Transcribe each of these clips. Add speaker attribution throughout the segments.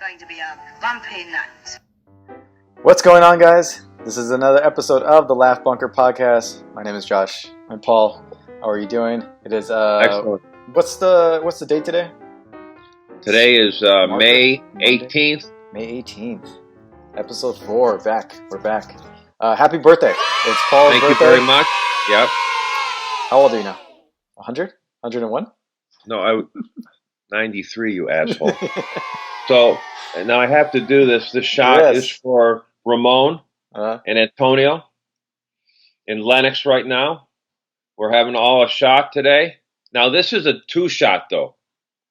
Speaker 1: going to be a bumpy night.
Speaker 2: What's going on, guys? This is another episode of the Laugh Bunker podcast. My name is Josh. I'm Paul. How are you doing? It is
Speaker 3: Excellent.
Speaker 2: What's the date today?
Speaker 3: Today is May 18th.
Speaker 2: May 18th. Episode 4. We're back. Happy birthday. It's Paul's birthday.
Speaker 3: Thank you very much. Yep.
Speaker 2: How old are you now? 100? 101?
Speaker 3: No, 93, you asshole. So now I have to do this. This shot is for Ramon and Antonio in Lenox right now. We're having all a shot today. Now this is a 2-shot though.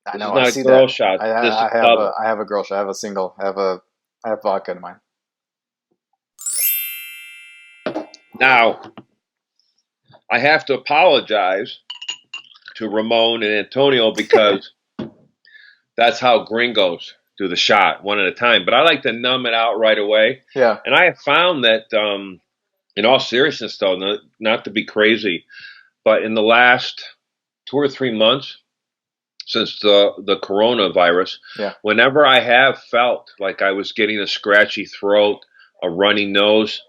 Speaker 2: I know.
Speaker 3: This is not a girl shot. This is double.
Speaker 2: I have a girl shot. I have a single. I have vodka in mine.
Speaker 3: Now I have to apologize to Ramon and Antonio because that's how gringos do the shot, one at a time. But I like to numb it out right away.
Speaker 2: Yeah.
Speaker 3: And I have found that, in all seriousness, though, not to be crazy, but in the last 2 or 3 months since the coronavirus, whenever I have felt like I was getting a scratchy throat, a runny nose,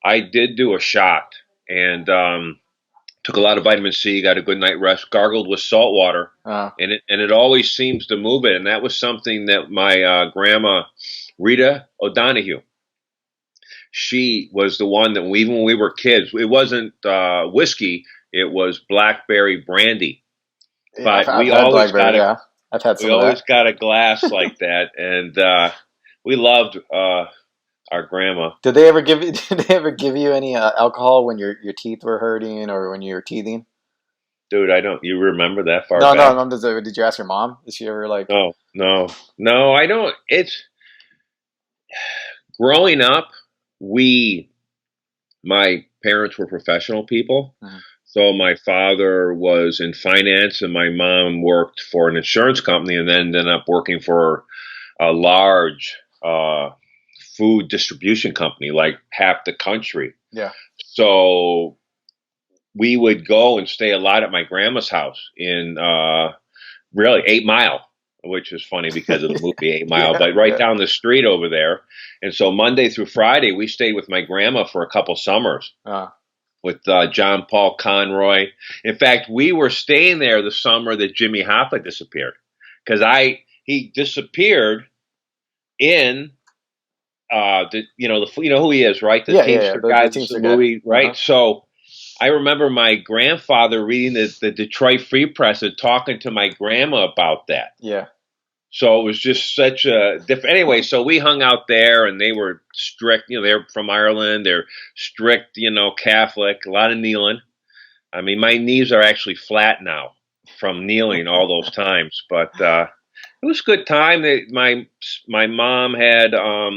Speaker 3: I did do a shot and took a lot of vitamin C, got a good night rest, gargled with salt water, and it always seems to move it. And that was something that my grandma, Rita O'Donoghue, she was the one that even when we were kids, it wasn't whiskey, it was blackberry brandy. But we always got a glass like that, and we loved our grandma.
Speaker 2: Did they ever give you any alcohol when your teeth were hurting or when you were teething?
Speaker 3: Dude, I don't. You remember that far back?
Speaker 2: No. Did you ask your mom? Did she ever like?
Speaker 3: No. I don't. It's growing up. My parents were professional people. Mm-hmm. So my father was in finance, and my mom worked for an insurance company, and then ended up working for a large food distribution company, like half the country. Yeah. So we would go and stay a lot at my grandma's house in really 8 Mile, which is funny because of the movie 8 Mile, but down the street over there. And so Monday through Friday, we stayed with my grandma for a couple summers with John Paul Conroy. In fact, we were staying there the summer that Jimmy Hoffa disappeared, because he disappeared in you know who he is, right? The Teamster guy, the movie, right? Uh-huh. So I remember my grandfather reading the Detroit Free Press and talking to my grandma about that. Yeah. So it was just such a different. Anyway, so we hung out there, and they were strict. They're from Ireland. They're strict, Catholic. A lot of kneeling. I mean, my knees are actually flat now from kneeling all those times. But it was a good time. My mom had a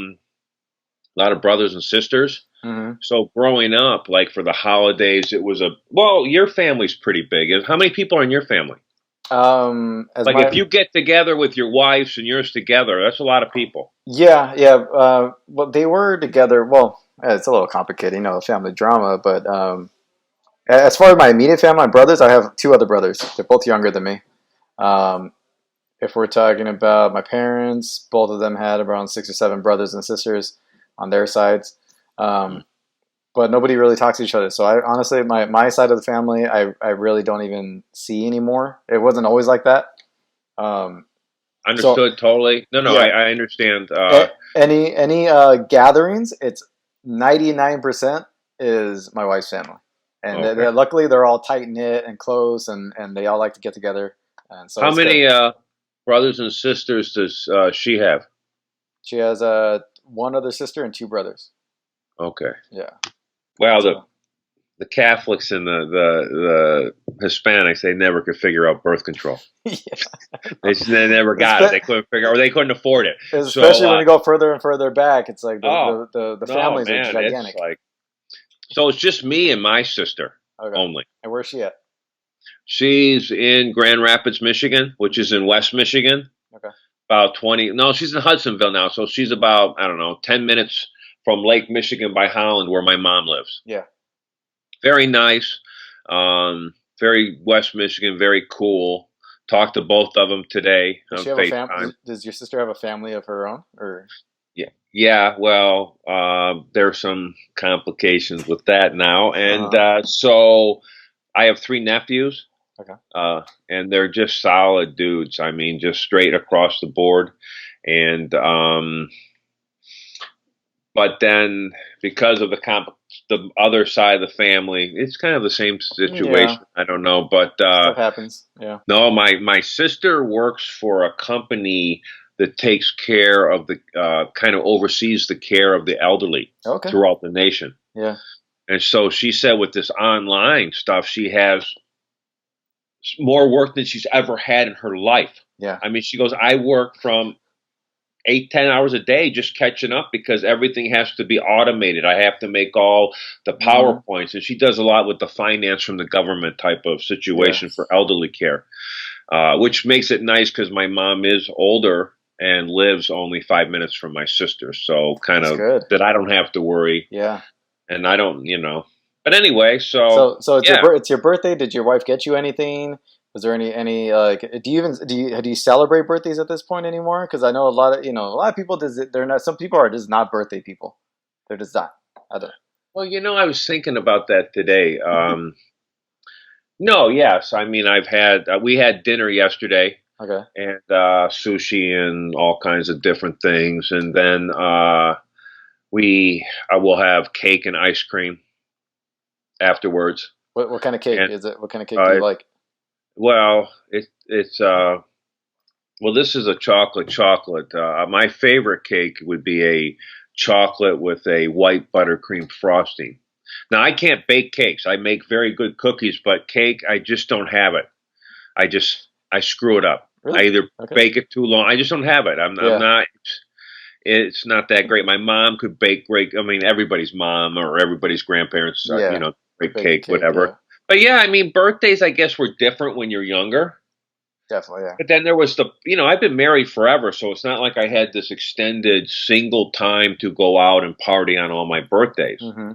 Speaker 3: lot of brothers and sisters. Mm-hmm. So growing up, like for the holidays, it was your family's pretty big. How many people are in your family? If you get together with your wives and yours together, that's a lot of people. Yeah.
Speaker 2: Well, they were together. Well, it's a little complicated, family drama. But as far as my immediate family, my brothers, I have 2 other brothers. They're both younger than me. If we're talking about my parents, both of them had around 6 or 7 brothers and sisters on their sides. But nobody really talks to each other. So I honestly, my side of the family, I really don't even see anymore. It wasn't always like that.
Speaker 3: Understood totally. No, yeah. I understand.
Speaker 2: Any gatherings, it's 99% is my wife's family. And luckily they're all tight knit and close, and they all like to get together. And so
Speaker 3: how many brothers and sisters does she have?
Speaker 2: She has 1 other sister and 2 brothers.
Speaker 3: Okay.
Speaker 2: Yeah.
Speaker 3: Well, the Catholics and the Hispanics, they never could figure out birth control. They never got it. They couldn't figure, or they couldn't afford it.
Speaker 2: Especially when you go further and further back, it's like the families are gigantic.
Speaker 3: So it's just me and my sister only.
Speaker 2: And where's she at?
Speaker 3: She's in Grand Rapids, Michigan, which is in West Michigan. Okay. About 20. No, she's in Hudsonville now, so she's about 10 minutes from Lake Michigan by Holland, where my mom lives. Yeah. Very nice. Very West Michigan, very cool. Talked to both of them today
Speaker 2: Does
Speaker 3: on
Speaker 2: she have a fam?
Speaker 3: FaceTime.
Speaker 2: Does your sister have a family of her own, or?
Speaker 3: Yeah, yeah. Well, there's some complications with that now, and
Speaker 2: Uh-huh.
Speaker 3: so I have three nephews,
Speaker 2: Okay.
Speaker 3: and they're just solid dudes. I mean, just straight across the board, and but then because of the other side of the family, it's kind of the same
Speaker 2: Yeah,
Speaker 3: situation. I don't know, but
Speaker 2: stuff happens. Yeah.
Speaker 3: no, my sister works for a company that takes care of the kind of oversees the care of the elderly
Speaker 2: Okay.
Speaker 3: throughout the nation.
Speaker 2: Yeah.
Speaker 3: And so she said with this online stuff, she has more work than she's ever had in her life.
Speaker 2: Yeah.
Speaker 3: I mean, she goes, I work from 8, 10 hours a day just catching up because everything has to be automated. I have to make all the
Speaker 2: Hmm.
Speaker 3: PowerPoints, and she does a lot with the finance from the government type of
Speaker 2: Yeah.
Speaker 3: situation for elderly care, which makes it nice because my mom is older and lives only 5 minutes from my sister, so kind
Speaker 2: That's
Speaker 3: of
Speaker 2: good.
Speaker 3: that I don't have to worry,
Speaker 2: Yeah.
Speaker 3: and I don't, But anyway, so
Speaker 2: So it's
Speaker 3: yeah.
Speaker 2: it's your birthday. Did your wife get you anything? Was there any like? Do you celebrate birthdays at this point anymore? Because I know a lot of people they're not. Some people are just not birthday people. They're just not. I don't.
Speaker 3: Well, I was thinking about that today. No, yes, I mean I've had we had dinner yesterday
Speaker 2: Okay.
Speaker 3: and sushi and all kinds of different things, and then we I will have cake and ice cream afterwards.
Speaker 2: What kind of cake
Speaker 3: And
Speaker 2: is it? What kind of cake do you like?
Speaker 3: well, it's well, this is a chocolate. My favorite cake would be a chocolate with a white buttercream frosting. Now I can't bake cakes. I make very good cookies, but cake I just don't have it. I screw it up. I
Speaker 2: Really?
Speaker 3: either
Speaker 2: Okay.
Speaker 3: bake it too long. I just don't have it. I'm
Speaker 2: Yeah.
Speaker 3: not. It's not that great. My mom could bake great. I mean, everybody's mom or everybody's grandparents,
Speaker 2: Yeah.
Speaker 3: great
Speaker 2: Bake a
Speaker 3: cake,
Speaker 2: cake. Yeah.
Speaker 3: whatever. But yeah, I mean, birthdays I guess were different when you're younger.
Speaker 2: Definitely. Yeah.
Speaker 3: But then there was I've been married forever, so it's not like I had this extended single time to go out and party on all my birthdays.
Speaker 2: Mm-hmm.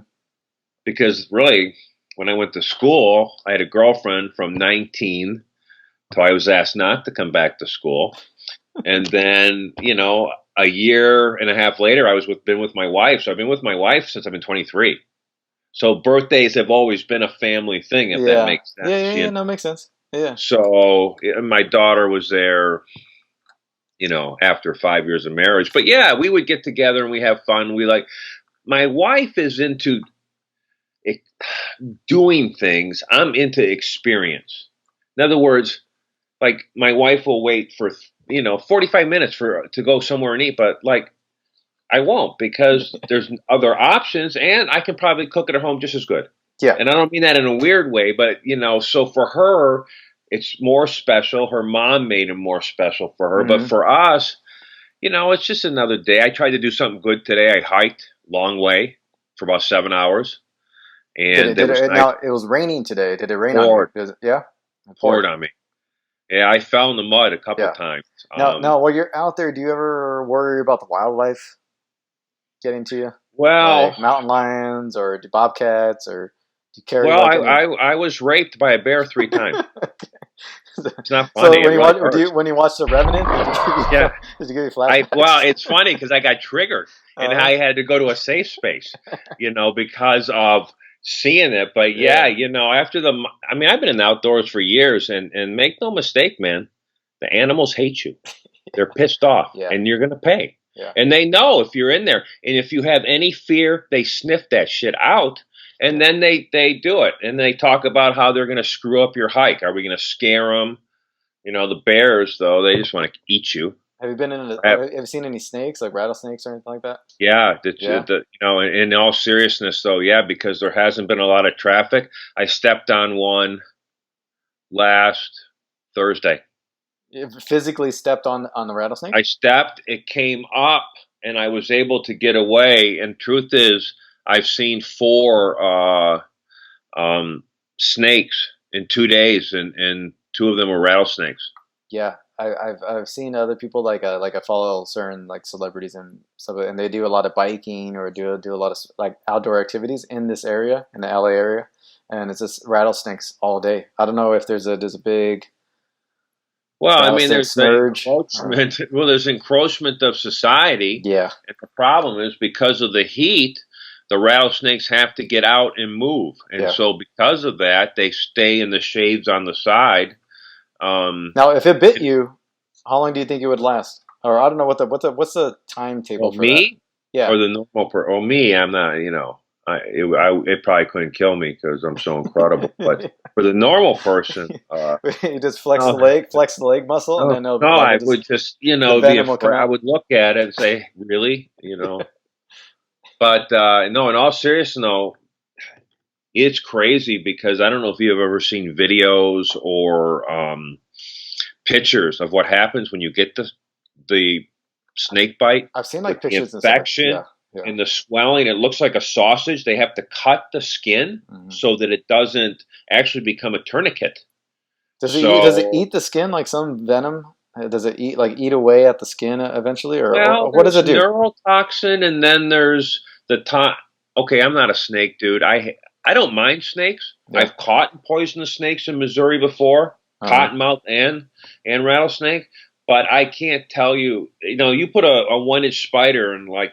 Speaker 3: Because really, when I went to school, I had a girlfriend from 19 till I was asked not to come back to school. And then, a year and a half later, been with my wife. So I've been with my wife since I've been 23. So birthdays have always been a family thing, if that
Speaker 2: Yeah.
Speaker 3: makes
Speaker 2: Yeah.
Speaker 3: sense.
Speaker 2: Yeah. Yeah. No, makes sense. Yeah.
Speaker 3: So my daughter was there, after 5 years of marriage. But yeah, we would get together and we have fun. My wife is into doing things. I'm into experience. In other words, like my wife will wait for 45 minutes to go somewhere and eat, but like I won't because there's other options and I can probably cook it at home just as good.
Speaker 2: Yeah.
Speaker 3: And I don't mean that in a weird way, but so for her it's more special. Her mom made it more special for her, but
Speaker 2: Mm-hmm.
Speaker 3: for us, it's just another day. I tried to do something good today. I hiked long way for about 7 hours, and it was nice.
Speaker 2: Now it was raining today. Did it rain on you?
Speaker 3: Poured,
Speaker 2: Yeah. It
Speaker 3: poured on me. Yeah, I fell in the mud a couple
Speaker 2: Yeah.
Speaker 3: times.
Speaker 2: Now, while you're out there, do you ever worry about the wildlife getting to you?
Speaker 3: Well,
Speaker 2: Like mountain lions or bobcats, or do you carry
Speaker 3: well,
Speaker 2: like any?
Speaker 3: I was raped by a bear 3 times. It's not
Speaker 2: So
Speaker 3: funny.
Speaker 2: when
Speaker 3: It
Speaker 2: you
Speaker 3: really
Speaker 2: watch,
Speaker 3: hurts.
Speaker 2: when you watch The Revenant,
Speaker 3: Yeah.
Speaker 2: did you give you flashbacks?
Speaker 3: Well, it's funny because I got triggered and
Speaker 2: Uh-huh.
Speaker 3: I had to go to a safe space, because of seeing it. But yeah, after I've been in the outdoors for years, and make no mistake, man, the animals hate you. They're pissed off,
Speaker 2: Yeah.
Speaker 3: and you're gonna pay.
Speaker 2: Yeah.
Speaker 3: And they know if you're in there, and if you have any fear, they sniff that shit out, and then they do it, and they talk about how they're gonna screw up your hike. Are we gonna scare them? The bears, though, they just want to eat you.
Speaker 2: Have you seen any snakes, like rattlesnakes or anything like that?
Speaker 3: Yeah,
Speaker 2: Yeah.
Speaker 3: in all seriousness, though, yeah, because there hasn't been a lot of traffic. I stepped on one last Thursday.
Speaker 2: You physically stepped on the rattlesnake?
Speaker 3: I stepped, it came up, and I was able to get away. And truth is, I've seen 4 snakes in 2 days, and 2 of them were rattlesnakes.
Speaker 2: Yeah, I've seen other people like I follow certain like celebrities and stuff, and they do a lot of biking or do a lot of like outdoor activities in this area, in the LA area, and it's just rattlesnakes all day. I don't know if there's a big
Speaker 3: Well, I mean,
Speaker 2: rattlesnake
Speaker 3: there's the
Speaker 2: snurge.
Speaker 3: encroachment. Well, there's encroachment of society,
Speaker 2: Yeah,
Speaker 3: and the problem is because of the heat, the rattlesnakes have to get out and move, and
Speaker 2: yeah.
Speaker 3: so because of that, they stay in the shades on the side.
Speaker 2: Now, if it bit you, how long do you think it would last? Or I don't know what's the timetable
Speaker 3: Well,
Speaker 2: for that?
Speaker 3: me
Speaker 2: Yeah,
Speaker 3: or the normal per? Oh, me, I'm not. It probably couldn't kill me because I'm so incredible. But for the normal person,
Speaker 2: you just flex
Speaker 3: no,
Speaker 2: the leg muscle, and
Speaker 3: no,
Speaker 2: then
Speaker 3: no,
Speaker 2: that'll
Speaker 3: I
Speaker 2: just
Speaker 3: would just,
Speaker 2: the
Speaker 3: be
Speaker 2: venom will come
Speaker 3: afraid. I
Speaker 2: out.
Speaker 3: would look at it and say, really, But no, in all seriousness, no, it's crazy because I don't know if you've ever seen videos or pictures of what happens when you get the snake bite
Speaker 2: I've seen
Speaker 3: with
Speaker 2: like
Speaker 3: the
Speaker 2: pictures and stuff. Yeah,
Speaker 3: infection
Speaker 2: yeah.
Speaker 3: and the swelling. It looks like a sausage. They have to cut the skin
Speaker 2: Mhm.
Speaker 3: so that it doesn't actually become a tourniquet.
Speaker 2: Does it
Speaker 3: So,
Speaker 2: eat the skin like some venom? Does it eat away at the skin eventually,
Speaker 3: well,
Speaker 2: or what does
Speaker 3: there's
Speaker 2: it do?
Speaker 3: neurotoxin, and then there's the to Okay, I'm not a snake dude. I don't mind snakes.
Speaker 2: Yeah.
Speaker 3: I've caught poisonous snakes in Missouri before,
Speaker 2: Uh-huh.
Speaker 3: cottonmouth and rattlesnake. But I can't tell you. You put a 1 inch spider and I'll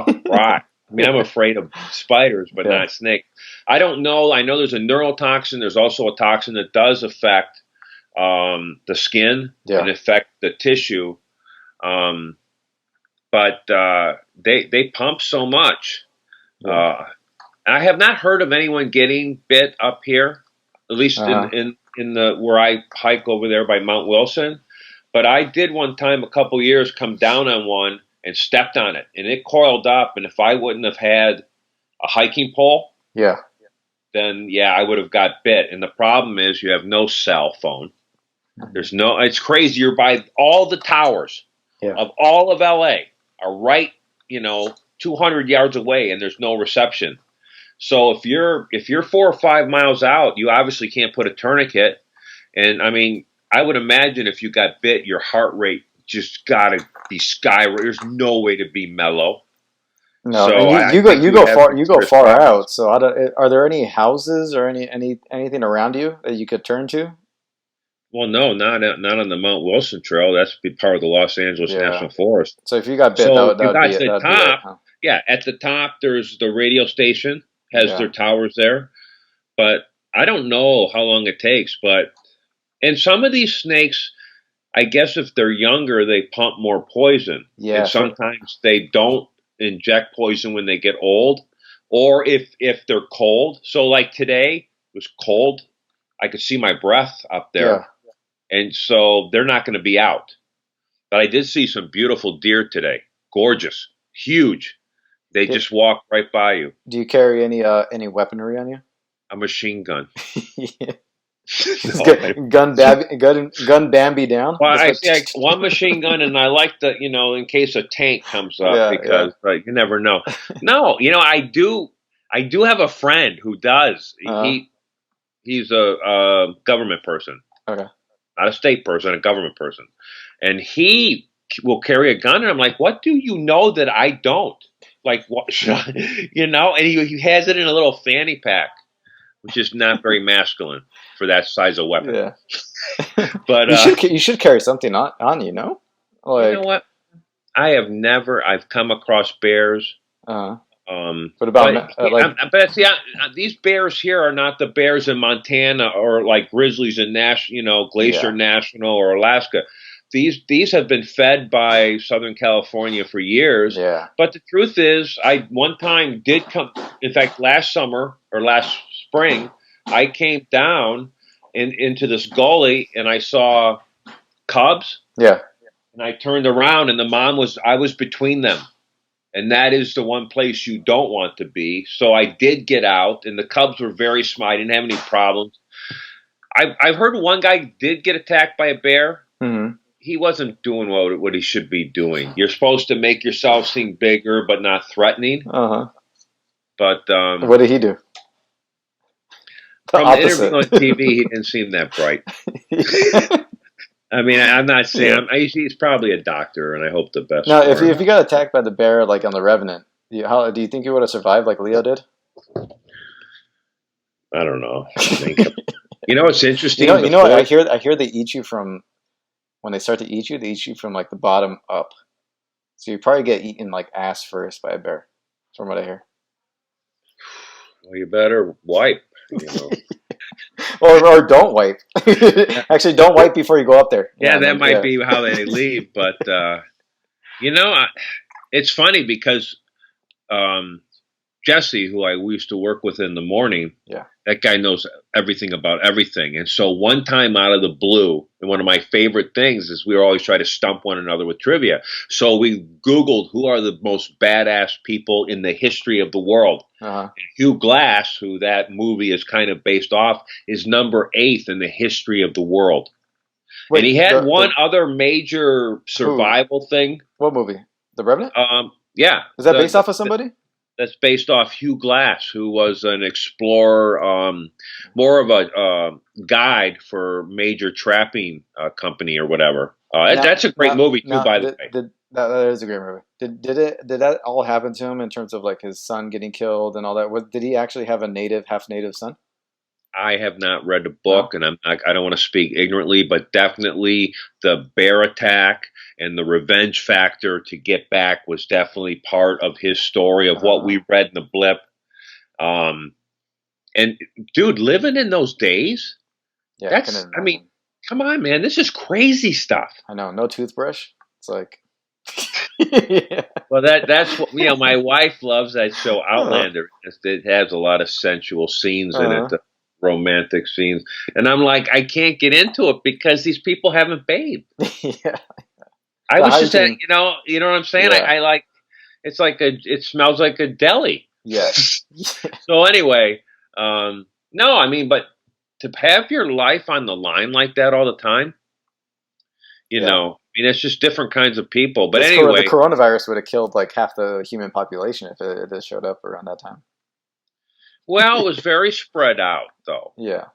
Speaker 3: cry. I mean, I'm afraid of spiders, but
Speaker 2: Yeah.
Speaker 3: not snakes. I don't know. I know there's a neurotoxin. There's also a toxin that does affect the skin
Speaker 2: Yeah.
Speaker 3: and affect the tissue. But they pump so much.
Speaker 2: Yeah.
Speaker 3: I have not heard of anyone getting bit up here, at least
Speaker 2: Uh-huh.
Speaker 3: in the where I hike over there by Mount Wilson. But I did one time a couple years come down on one and stepped on it, and it coiled up. And if I wouldn't have had a hiking pole,
Speaker 2: Yeah.
Speaker 3: then yeah, I would have got bit. And the problem is you have no cell phone. There's no. It's crazy. You're by all the towers
Speaker 2: Yeah.
Speaker 3: of all of LA are right, 200 yards away, and there's no reception. So if you're 4 or 5 miles out, you obviously can't put a tourniquet. And I mean, I would imagine if you got bit, your heart rate just gotta be skyrocket. There's no way to be mellow.
Speaker 2: No,
Speaker 3: So
Speaker 2: and
Speaker 3: I
Speaker 2: you
Speaker 3: think
Speaker 2: go
Speaker 3: have
Speaker 2: far. You go
Speaker 3: serious
Speaker 2: far
Speaker 3: problems.
Speaker 2: out. So are there any houses or anything around you that you could turn to?
Speaker 3: Well, no, not on the Mount Wilson Trail. That's be part of the Los Angeles
Speaker 2: Yeah.
Speaker 3: National Forest.
Speaker 2: So if you got bit,
Speaker 3: So
Speaker 2: that
Speaker 3: you
Speaker 2: would be
Speaker 3: got
Speaker 2: it.
Speaker 3: the
Speaker 2: That would be it.
Speaker 3: top.
Speaker 2: Huh?
Speaker 3: Yeah, at the top, there's the radio station has
Speaker 2: Yeah.
Speaker 3: their towers there, but I don't know how long it takes. And some of these snakes, I guess if they're younger, they pump more poison,
Speaker 2: Yeah.
Speaker 3: and sometimes they don't inject poison when they get old, or if they're cold. So like today it was cold, I could see my breath up there, and so they're not going to be out. But I did see some beautiful deer today, gorgeous, huge. They
Speaker 2: Yeah.
Speaker 3: just walk right by you.
Speaker 2: Do you carry any weaponry on you?
Speaker 3: A machine gun.
Speaker 2: Yeah.
Speaker 3: No,
Speaker 2: Gun Bambi down.
Speaker 3: well, I
Speaker 2: Just
Speaker 3: see one machine gun, and I like the, in case a tank comes up,
Speaker 2: Yeah,
Speaker 3: because you never know. No, I do have a friend who does. He's a government person,
Speaker 2: Okay.
Speaker 3: not a state person, a government person, and he will carry a gun. And I'm like, what do you know that I don't? Like, what? And he has it in a little fanny pack, which is not very masculine for that size of weapon.
Speaker 2: Yeah.
Speaker 3: But
Speaker 2: you should carry something on you, no? Like,
Speaker 3: you know what? I've come across bears.
Speaker 2: what
Speaker 3: But,
Speaker 2: about
Speaker 3: but see, these bears here are not the bears in Montana or like grizzlies in Glacier
Speaker 2: Yeah.
Speaker 3: National or Alaska. These have been fed by Southern California for years.
Speaker 2: Yeah.
Speaker 3: But the truth is, I one time did come. In fact, last summer or last spring, I came down into this gully and I saw cubs.
Speaker 2: Yeah.
Speaker 3: And I turned around and I was between them. And that is the one place you don't want to be. So I did get out, and the cubs were very smart. I didn't have any problems. I've heard one guy did get attacked by a bear.
Speaker 2: Mm-hmm.
Speaker 3: He wasn't doing what he should be doing. You're supposed to make yourself seem bigger but not threatening.
Speaker 2: Uh-huh.
Speaker 3: But
Speaker 2: What did he do? The
Speaker 3: from
Speaker 2: opposite.
Speaker 3: the interview on TV, he didn't seem that bright. I mean, I'm not saying he's probably a doctor, and I hope the best.
Speaker 2: Now,
Speaker 3: for him.
Speaker 2: if you got attacked by the bear like on the Revenant, do you think you would have survived like Leo did?
Speaker 3: I don't know. It's interesting.
Speaker 2: You know what? I hear they eat you from when they start to eat you, they eat you from like the bottom up. So you probably get eaten like ass first by a bear, from what I hear.
Speaker 3: Well, you better wipe. You know.
Speaker 2: Or don't wipe. Actually, don't wipe before you go up there.
Speaker 3: Yeah,
Speaker 2: Yeah,
Speaker 3: that
Speaker 2: like,
Speaker 3: might
Speaker 2: yeah.
Speaker 3: be how they leave. But you know, it's funny because Jesse, who I used to work with in the morning,
Speaker 2: Yeah.
Speaker 3: that guy knows everything about everything. And so one time out of the blue, and one of my favorite things is we always try to stump one another with trivia. So we Googled who are the most badass people in the history of the world.
Speaker 2: Uh-huh.
Speaker 3: Hugh Glass, who that movie is kind of based off, is number 8 in the history of the world.
Speaker 2: Wait,
Speaker 3: and he had one other major survival thing.
Speaker 2: What movie? The Revenant?
Speaker 3: Yeah.
Speaker 2: Is that based off of somebody?
Speaker 3: That's based off Hugh Glass, who was an explorer, more of a guide for major trapping company or whatever. That's a great movie too, by the way.
Speaker 2: That is a great movie. Did that all happen to him in terms of like his son getting killed and all that? Did he actually have a half native son?
Speaker 3: I have not read the book, and I don't want to speak ignorantly, but definitely the bear attack and the revenge factor to get back was definitely part of his story of what we read in the blip. And dude, living in those days, I mean, come on, man, this is crazy stuff.
Speaker 2: I know, no toothbrush. It's like,
Speaker 3: yeah. Well, that's what my wife loves that show Outlander. It has a lot of sensual scenes in it. Romantic scenes, and I'm like, I can't get into it because these people haven't bathed.
Speaker 2: Yeah,
Speaker 3: I was just saying, you know what I'm saying.
Speaker 2: Yeah.
Speaker 3: I like, it smells like a deli.
Speaker 2: Yes.
Speaker 3: So anyway, no, I mean, but to have your life on the line like that all the time, you know, I mean, it's just different kinds of people. But anyway,
Speaker 2: the coronavirus would have killed like half the human population if it had showed up around that time.
Speaker 3: Well, it was very spread out, though.
Speaker 2: Yeah.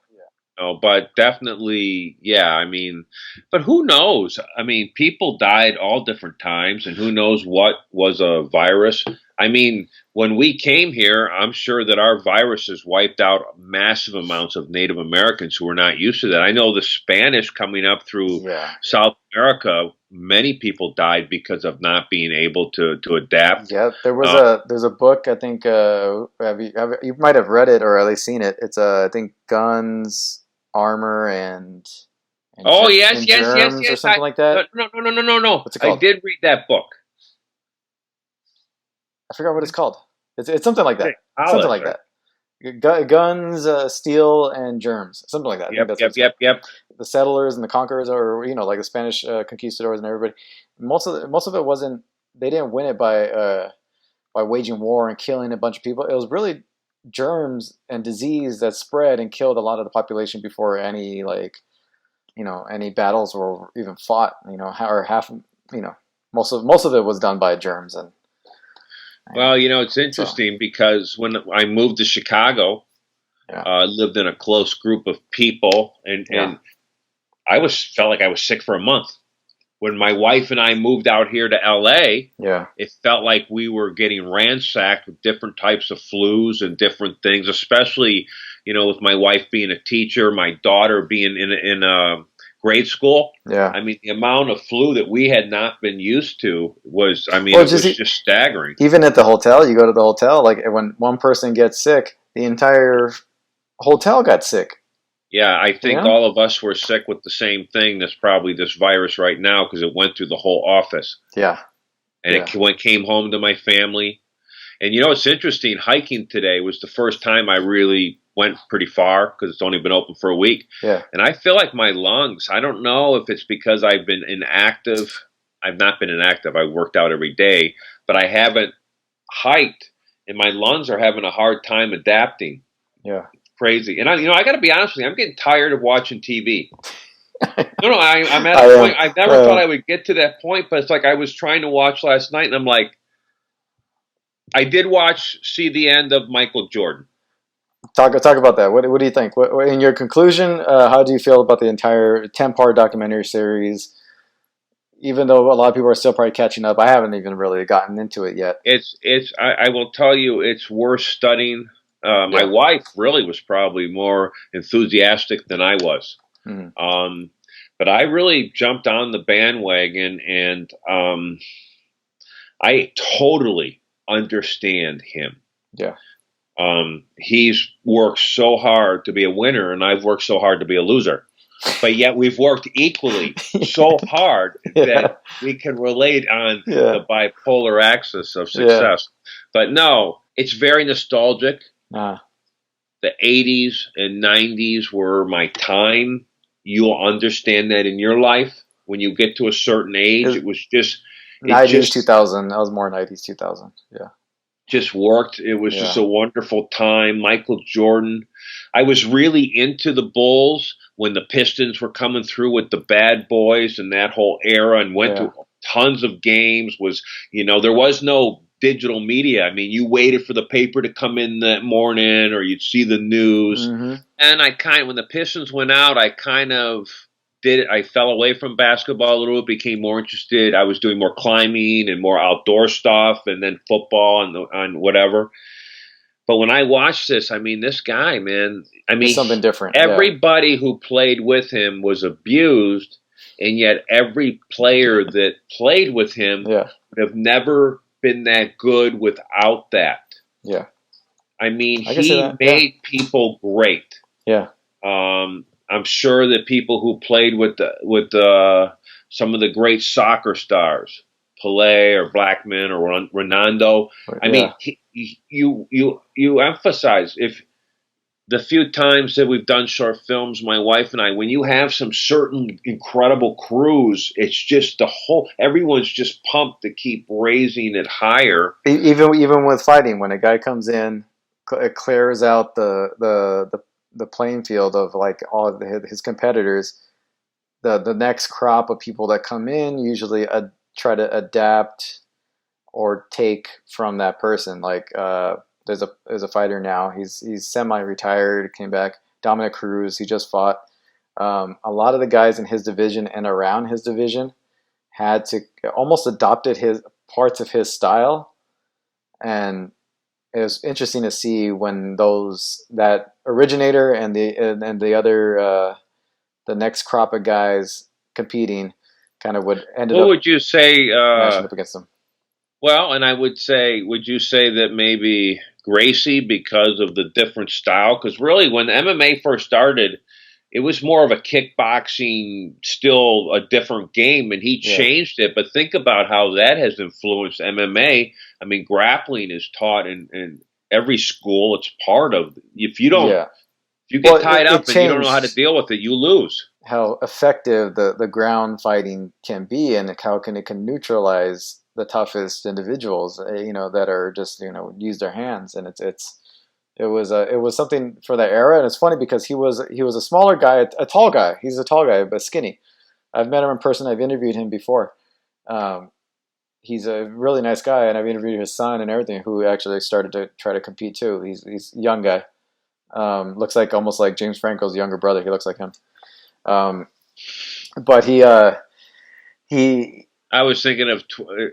Speaker 3: No, but definitely, yeah. I mean, but who knows? I mean, people died all different times, and who knows what was a virus. I mean, when we came here, I'm sure that our viruses wiped out massive amounts of Native Americans who were not used to that. I know the Spanish coming up through South America, many people died because of not being able to adapt.
Speaker 2: Yeah, there's a book, I think, you might have read it or at least seen it. It's I think Guns, Armor, and
Speaker 3: yes,
Speaker 2: or something like that.
Speaker 3: No.
Speaker 2: What's it called?
Speaker 3: I did read that book.
Speaker 2: I forgot what it's called. It's something like that. Something like that. Guns, Steel, and Germs. Something like that.
Speaker 3: Yep.
Speaker 2: The settlers and the conquerors, or like the Spanish conquistadors and everybody. Most of it wasn't. They didn't win it by waging war and killing a bunch of people. It was really germs and disease that spread and killed a lot of the population before any any battles were even fought. Or half. Most of it was done by germs and.
Speaker 3: Well, it's interesting because when I moved to Chicago, I lived in a close group of people, and I felt like I was sick for a month. When my wife and I moved out here to LA, it felt like we were getting ransacked with different types of flus and different things, especially, with my wife being a teacher, my daughter being in grade school.
Speaker 2: Yeah.
Speaker 3: I mean, the amount of flu that we had not been used to was, it was just staggering.
Speaker 2: Even at the hotel, you go to the hotel, like when one person gets sick, the entire hotel got sick.
Speaker 3: Yeah, I think all of us were sick with the same thing. That's probably this virus right now because it went through the whole office.
Speaker 2: Yeah.
Speaker 3: And it came home to my family. And it's interesting, hiking today was the first time I really went pretty far because it's only been open for a week.
Speaker 2: Yeah.
Speaker 3: And I feel like my lungs, I don't know if it's because I've been inactive. I've not been inactive. I worked out every day, but I haven't hiked and my lungs are having a hard time adapting.
Speaker 2: Yeah.
Speaker 3: Crazy. And I got to be honest with you, I'm getting tired of watching TV. I'm at a point. I never thought I would get to that point, but it's like I was trying to watch last night and I'm like, I did see the end of Michael Jordan.
Speaker 2: Talk about that. What do you think? In your conclusion, how do you feel about the entire 10-part documentary series? Even though a lot of people are still probably catching up, I haven't even really gotten into it yet.
Speaker 3: I will tell you, it's worth studying. My wife really was probably more enthusiastic than I was.
Speaker 2: Mm-hmm.
Speaker 3: But I really jumped on the bandwagon, and I totally understand him.
Speaker 2: Yeah.
Speaker 3: He's worked so hard to be a winner, and I've worked so hard to be a loser. But yet we've worked equally so hard that we can relate on the bipolar axis of success. But no, it's very nostalgic. The 80s and 90s were my time. You'll understand that in your life. When you get to a certain age, it was just...
Speaker 2: 90s, 2000. I was more 90s, 2000. Yeah.
Speaker 3: Just worked. It was just a wonderful time. Michael Jordan. I was really into the Bulls when the Pistons were coming through with the Bad Boys and that whole era, and went to tons of games. There was no digital media. I mean, you waited for the paper to come in that morning, or you'd see the news.
Speaker 2: Mm-hmm.
Speaker 3: And when the Pistons went out, I fell away from basketball a little bit, became more interested. I was doing more climbing and more outdoor stuff, and then football and whatever. But when I watched this, this guy, man,
Speaker 2: it's something different.
Speaker 3: Everybody who played with him was abused, and yet every player that played with him would have never been that good without that.
Speaker 2: Yeah.
Speaker 3: He made people great.
Speaker 2: Yeah.
Speaker 3: I'm sure that people who played with some of the great soccer stars, Pelé or Blackman or Ronaldo. You emphasize, if the few times that we've done short films, my wife and I, when you have some certain incredible crews, it's just everyone's just pumped to keep raising it higher.
Speaker 2: Even with fighting, when a guy comes in, it clears out the playing field of like all of his competitors. The next crop of people that come in usually try to adapt or take from that person. Like there's a fighter now. He's semi-retired. Came back. Dominic Cruz. He just fought. A lot of the guys in his division and around his division had to almost adopted his parts of his style, and it was interesting to see when that originator and the other the next crop of guys competing kind of would
Speaker 3: would you say
Speaker 2: matching up against them?
Speaker 3: Well, and would you say that maybe Gracie, because of the different style? Because really, when MMA first started, it was more of a kickboxing, still a different game, and he changed it. But think about how that has influenced MMA. Grappling is taught in every school. It's part of. If you get tied up and you don't know how to deal with it, you lose.
Speaker 2: How effective the ground fighting can be, and how it can neutralize the toughest individuals, that are just use their hands, and it was something for that era. And it's funny because he was a smaller guy, a tall guy. He's a tall guy but skinny. I've met him in person. I've interviewed him before. He's a really nice guy, and I've interviewed his son and everything, who actually started to try to compete too. He's a young guy. Looks like almost like James Franco's younger brother. He looks like him. But he.
Speaker 3: I was thinking of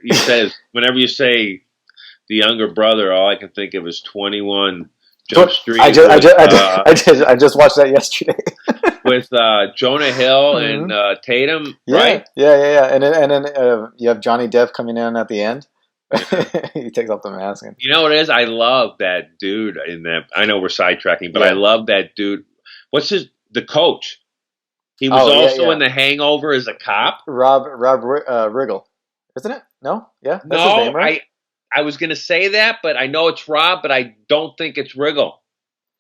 Speaker 3: you said whenever you say the younger brother, all I can think of is 21 Jump Street. I
Speaker 2: just watched that yesterday
Speaker 3: with Jonah Hill and Tatum, right?
Speaker 2: Yeah. And then you have Johnny Depp coming in at the end. He takes off the mask. And...
Speaker 3: You know what it is? I love that dude in that. I know we're sidetracking, but I love that dude. What's the coach? He was also in The Hangover as a cop.
Speaker 2: Rob Riggle, isn't it? No, that's his name, right?
Speaker 3: I was going to say that, but I know it's Rob, but I don't think it's Riggle.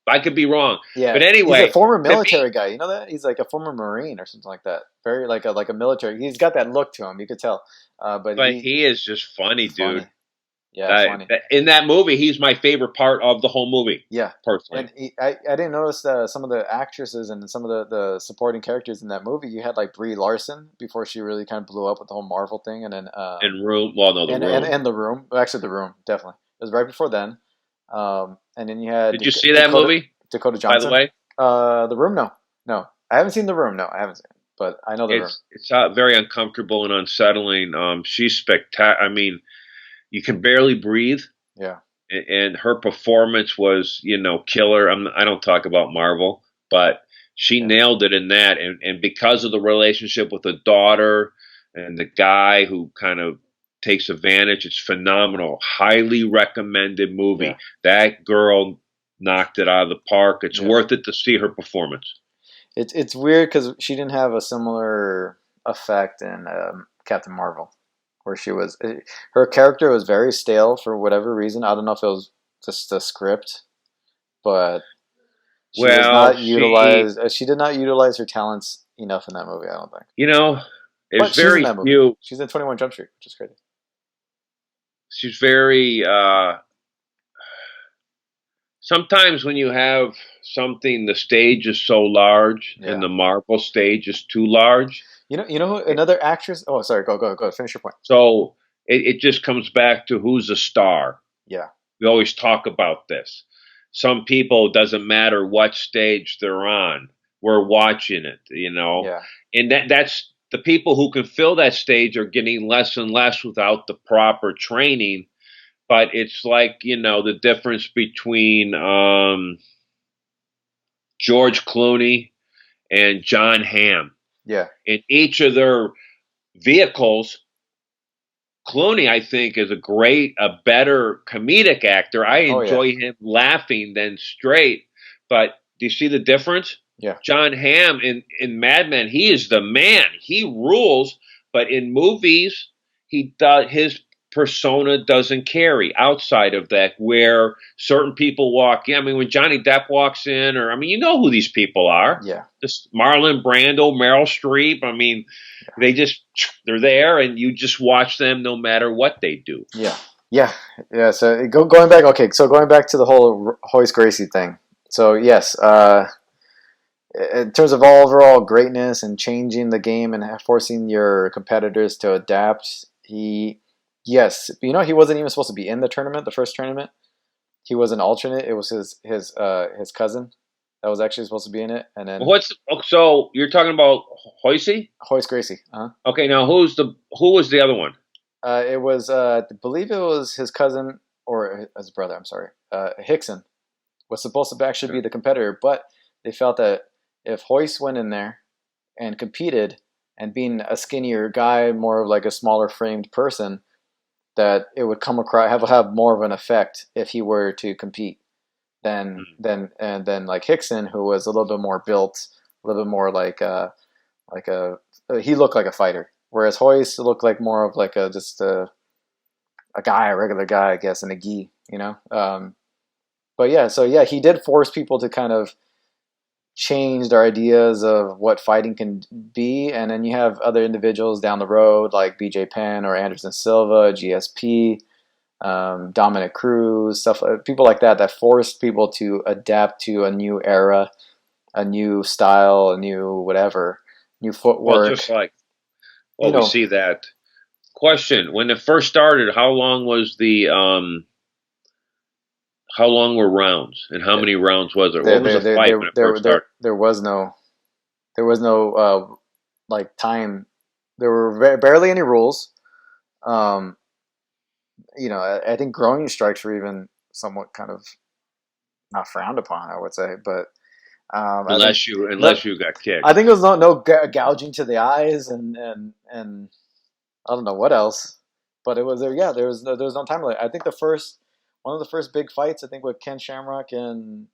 Speaker 3: I could be wrong.
Speaker 2: Yeah,
Speaker 3: but anyway,
Speaker 2: he's a former military guy. You know that? He's like a former Marine or something like that. Very like a military. He's got that look to him. You could tell. But
Speaker 3: he is just funny, dude.
Speaker 2: Yeah, funny.
Speaker 3: In that movie, he's my favorite part of the whole movie. Yeah, personally.
Speaker 2: And I didn't notice some of the actresses and some of the supporting characters in that movie. You had like Brie Larson before she really kind of blew up with the whole Marvel thing, and then
Speaker 3: Room. Well, no,
Speaker 2: Room and The Room. Actually, The Room definitely. It was right before then. And then you had.
Speaker 3: Did you see that movie?
Speaker 2: Dakota Johnson.
Speaker 3: By the
Speaker 2: way, The Room. No, I haven't seen The Room. No, I haven't seen it, but I know The Room.
Speaker 3: It's very uncomfortable and unsettling. She's spectacular. You can barely breathe.
Speaker 2: Yeah.
Speaker 3: And her performance was, killer. I don't talk about Marvel, but She
Speaker 2: Yeah.
Speaker 3: nailed it in that, and because of the relationship with the daughter and the guy who kind of takes advantage, it's phenomenal. Highly recommended movie.
Speaker 2: Yeah.
Speaker 3: That girl knocked it out of the park. It's
Speaker 2: Yeah.
Speaker 3: worth it to see her performance.
Speaker 2: It's weird because she didn't have a similar effect in Captain Marvel, where her character was very stale for whatever reason. I don't know if it was just the script, but she was
Speaker 3: Well,
Speaker 2: not utilized. She did not utilize her talents enough in that movie. I don't think.
Speaker 3: you know, there's
Speaker 2: But she's in
Speaker 3: very
Speaker 2: that movie.
Speaker 3: few.
Speaker 2: She's in 21 Jump Street, which is crazy.
Speaker 3: She's very. Sometimes when you have something, the stage is so large,
Speaker 2: Yeah.
Speaker 3: and the Marvel stage is too large.
Speaker 2: You know who, another actress. Oh, sorry. Go. Finish your point.
Speaker 3: So it just comes back to who's a star.
Speaker 2: Yeah.
Speaker 3: We always talk about this. Some people, doesn't matter what stage they're on, we're watching it,
Speaker 2: Yeah.
Speaker 3: and that's the people who can fill that stage are getting less and less without the proper training. But it's like, the difference between George Clooney and John Hamm.
Speaker 2: Yeah.
Speaker 3: In each of their vehicles, Clooney, I think, is a better comedic actor. I
Speaker 2: Oh, yeah.
Speaker 3: enjoy him laughing than straight. But do you see the difference?
Speaker 2: Yeah.
Speaker 3: John Hamm in Mad Men, he is the man. He rules. But in movies, his persona doesn't carry outside of that, where certain people walk in. I mean, when Johnny Depp walks in, you know who these people are.
Speaker 2: Yeah.
Speaker 3: Just Marlon Brando, Meryl Streep. I mean, they're there, and you just watch them no matter what they do.
Speaker 2: Yeah. So going back. Okay. So going back to the whole Hoist Gracie thing. So yes. In terms of overall greatness and changing the game and forcing your competitors to adapt, yes, he wasn't even supposed to be in the tournament, the first tournament. He was an alternate. It was his cousin that was actually supposed to be in it, and then
Speaker 3: So you're talking about Hoisey?
Speaker 2: Hoist Gracie.
Speaker 3: Okay, now who was the other one?
Speaker 2: It was I believe it was his cousin or his brother. I'm sorry, Hickson was supposed to actually be the competitor, but they felt that if Hoist went in there and competed, and being a skinnier guy, more of like a smaller framed person, that it would come across have more of an effect if he were to compete than like Hickson, who was a little bit more built, a little bit more he looked like a fighter, whereas Hoist looked like more of like a regular guy, I guess, in a gi, But yeah, he did force people to kind of change their ideas of what fighting can be, and then you have other individuals down the road like BJ Penn or Anderson Silva, GSP, Dominic Cruz, people like that forced people to adapt to a new era, a new style, a new whatever, new footwork.
Speaker 3: Well, just like we see that. Question: when it first started, how long was how long were rounds, and how many rounds was it? What was the fight when it first started?
Speaker 2: There was no like time. There were barely any rules. I think groin strikes were even somewhat kind of not frowned upon, I would say, but
Speaker 3: unless you got kicked.
Speaker 2: I think it was no gouging to the eyes and I don't know what else, but it was there. Yeah, there was no time limit. I think one of the first big fights, I think, with Ken Shamrock and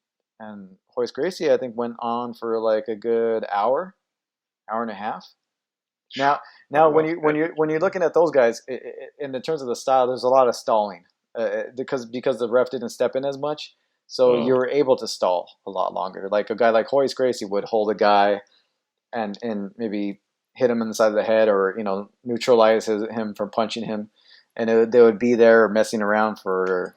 Speaker 2: Hoist Gracie, I think went on for like a good hour and a half. Now when you're looking at those guys in terms of the style, there's a lot of stalling because the ref didn't step in as much, so you were able to stall a lot longer. Like a guy like Hoist Gracie would hold a guy and maybe hit him in the side of the head, or neutralize him from punching him, and they would be there messing around for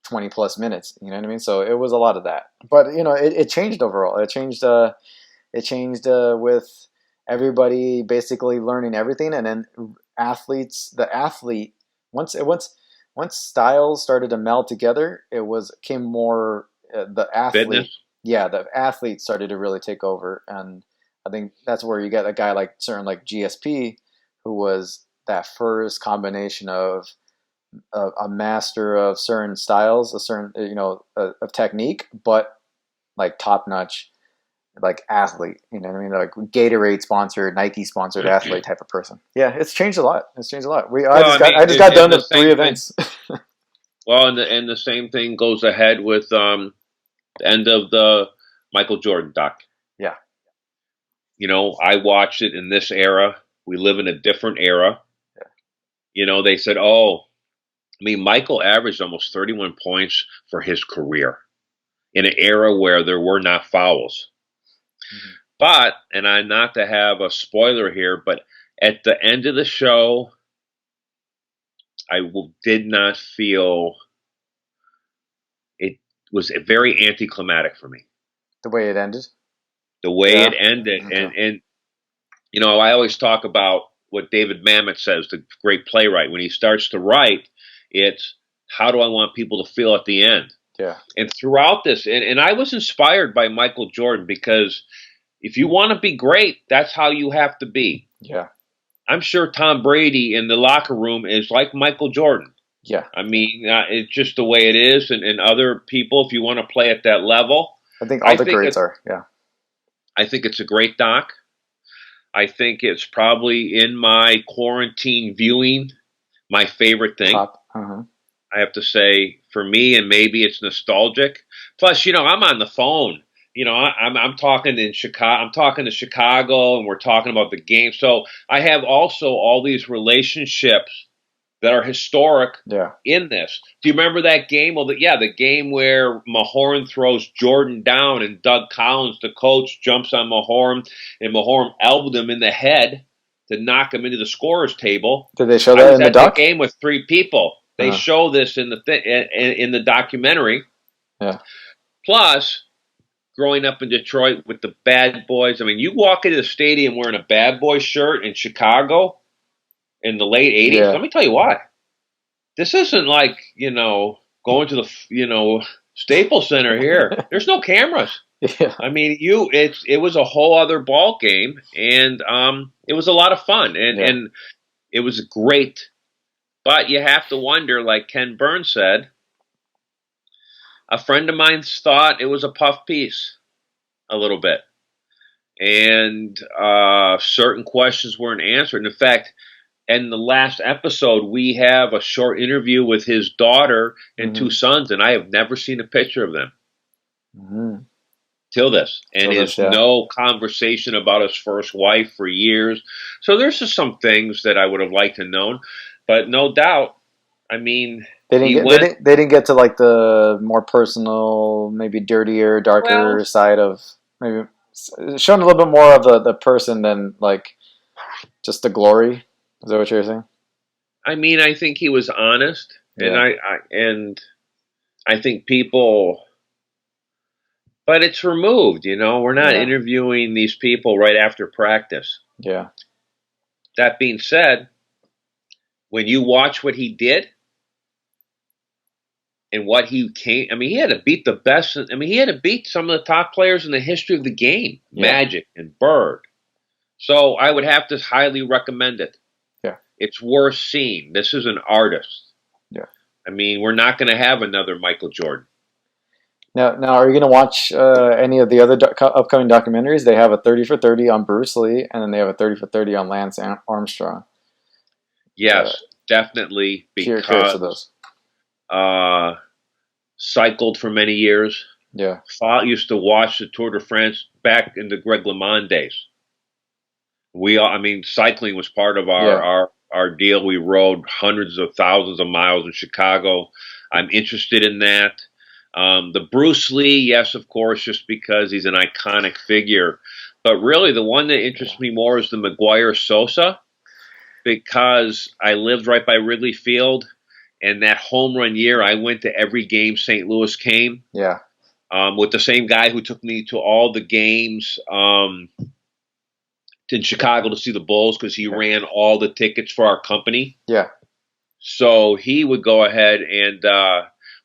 Speaker 2: 20 plus minutes. You know what I mean? So it was a lot of that, but it changed overall. It changed with everybody basically learning everything, and then once styles started to meld together, came more the athlete.
Speaker 3: Fitness.
Speaker 2: Yeah, the athlete started to really take over, and I think that's where you get a guy like GSP, who was that first combination of a master of certain styles, a certain of technique, but like top notch like athlete. You know what I mean? Like Gatorade sponsored, Nike sponsored athlete type of person. Yeah, it's changed a lot. It's changed a lot. I just got done with 3 events.
Speaker 3: Well, and the same thing goes ahead with the end of the Michael Jordan doc.
Speaker 2: Yeah.
Speaker 3: You know, I watched it in this era. We live in a different era.
Speaker 2: Yeah.
Speaker 3: You know, they said, oh, I mean, Michael averaged almost 31 points for his career in an era where there were not fouls. Mm-hmm. But, and I'm not to have a spoiler here, but at the end of the show, I did not feel it was very anticlimactic for me.
Speaker 2: The way it ended?
Speaker 3: The way it ended. Okay. And, you know, I always talk about what David Mamet says, the great playwright. When he starts to write, it's how do I want people to feel at the end?
Speaker 2: Yeah.
Speaker 3: And throughout this, and I was inspired by Michael Jordan because if you want to be great, that's how you have to be.
Speaker 2: Yeah.
Speaker 3: I'm sure Tom Brady in the locker room is like Michael Jordan.
Speaker 2: Yeah.
Speaker 3: I mean, it's just the way it is. And other people, if you want to play at that level.
Speaker 2: I think all the greats are, yeah.
Speaker 3: I think it's a great doc. I think it's probably in my quarantine viewing, my favorite thing. I have to say, for me, and maybe it's nostalgic. Plus, you know, I'm on the phone. You know, I'm talking in Chicago. I'm talking to Chicago, and we're talking about the game. So I have also all these relationships that are historic in this. Do you remember that game? Well, the game where Mahorn throws Jordan down, and Doug Collins, the coach, jumps on Mahorn, and Mahorn elbowed him in the head to knock him into the scorer's table.
Speaker 2: Did they show that in the doc?
Speaker 3: Game with 3 people. They show this in the documentary.
Speaker 2: Yeah.
Speaker 3: Plus, growing up in Detroit with the Bad Boys. I mean, you walk into the stadium wearing a Bad Boy shirt in Chicago in the late 80s. Yeah. Let me tell you why. This isn't like, you know, going to the, you know, Staples Center here. There's no cameras.
Speaker 2: Yeah.
Speaker 3: I mean, it was a whole other ball game, and it was a lot of fun, and it was great. But you have to wonder, like Ken Burns said, a friend of mine thought it was a puff piece a little bit. And certain questions weren't answered. In fact, in the last episode, we have a short interview with his daughter and 2 sons, and I have never seen a picture of them till this. And there's no conversation about his first wife for years. So there's just some things that I would have liked to know. But no doubt, I mean,
Speaker 2: they didn't get to like the more personal, maybe dirtier, darker side of maybe showing a little bit more of the person than like just the glory. Is that what you're saying?
Speaker 3: I mean, I think he was honest, and I think people, but it's removed. You know, we're not interviewing these people right after practice.
Speaker 2: Yeah.
Speaker 3: That being said, when you watch what he did and what he came, I mean, he had to beat the best. I mean, he had to beat some of the top players in the history of the game, Magic and Bird. So I would have to highly recommend it.
Speaker 2: Yeah.
Speaker 3: It's worth seeing. This is an artist.
Speaker 2: Yeah.
Speaker 3: I mean, we're not going to have another Michael Jordan.
Speaker 2: Now, are you going to watch any of the other upcoming documentaries? They have a 30 for 30 on Bruce Lee, and then they have a 30 for 30 on Lance Armstrong.
Speaker 3: Yes, definitely, because
Speaker 2: curious of those.
Speaker 3: Cycled for many years.
Speaker 2: Yeah.
Speaker 3: Used to watch the Tour de France back in the Greg LeMond days. I mean, cycling was part of our deal. We rode hundreds of thousands of miles in Chicago. I'm interested in that. The Bruce Lee, yes, of course, just because he's an iconic figure. But really, the one that interests me more is the McGuire Sosa, because I lived right by Wrigley Field, and that home run year, I went to every game St. Louis came.
Speaker 2: Yeah.
Speaker 3: With the same guy who took me to all the games in Chicago to see the Bulls, because he ran all the tickets for our company.
Speaker 2: Yeah.
Speaker 3: So he would go ahead, and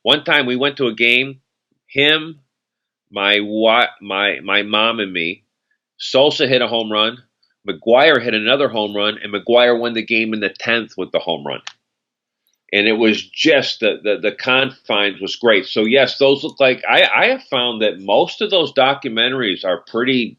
Speaker 3: one time we went to a game, him, my mom and me. Sosa hit a home run. McGuire hit another home run, and McGuire won the game in the 10th with the home run. and it was just the confines was great. So yes, those look like I have found that most of those documentaries are pretty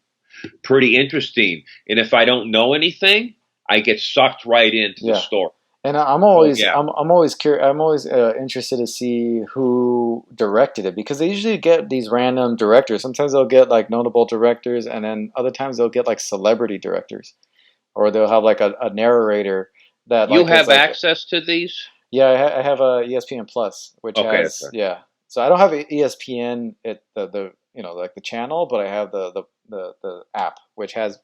Speaker 3: interesting. And if I don't know anything, I get sucked right into the
Speaker 2: Yeah.
Speaker 3: story.
Speaker 2: And I'm
Speaker 3: So
Speaker 2: always
Speaker 3: yeah,
Speaker 2: I'm always curious. I'm always interested to see who directed it because they usually get these random directors. Sometimes they'll get like notable directors, and then other times they'll get like celebrity directors, or they'll have like a narrator that
Speaker 3: you
Speaker 2: like is
Speaker 3: have
Speaker 2: like
Speaker 3: access to these.
Speaker 2: yeah. I have a ESPN Plus, which
Speaker 3: Okay, that's
Speaker 2: has
Speaker 3: right.
Speaker 2: yeah. So I don't have a ESPN the you know like the channel, but I have the app, which has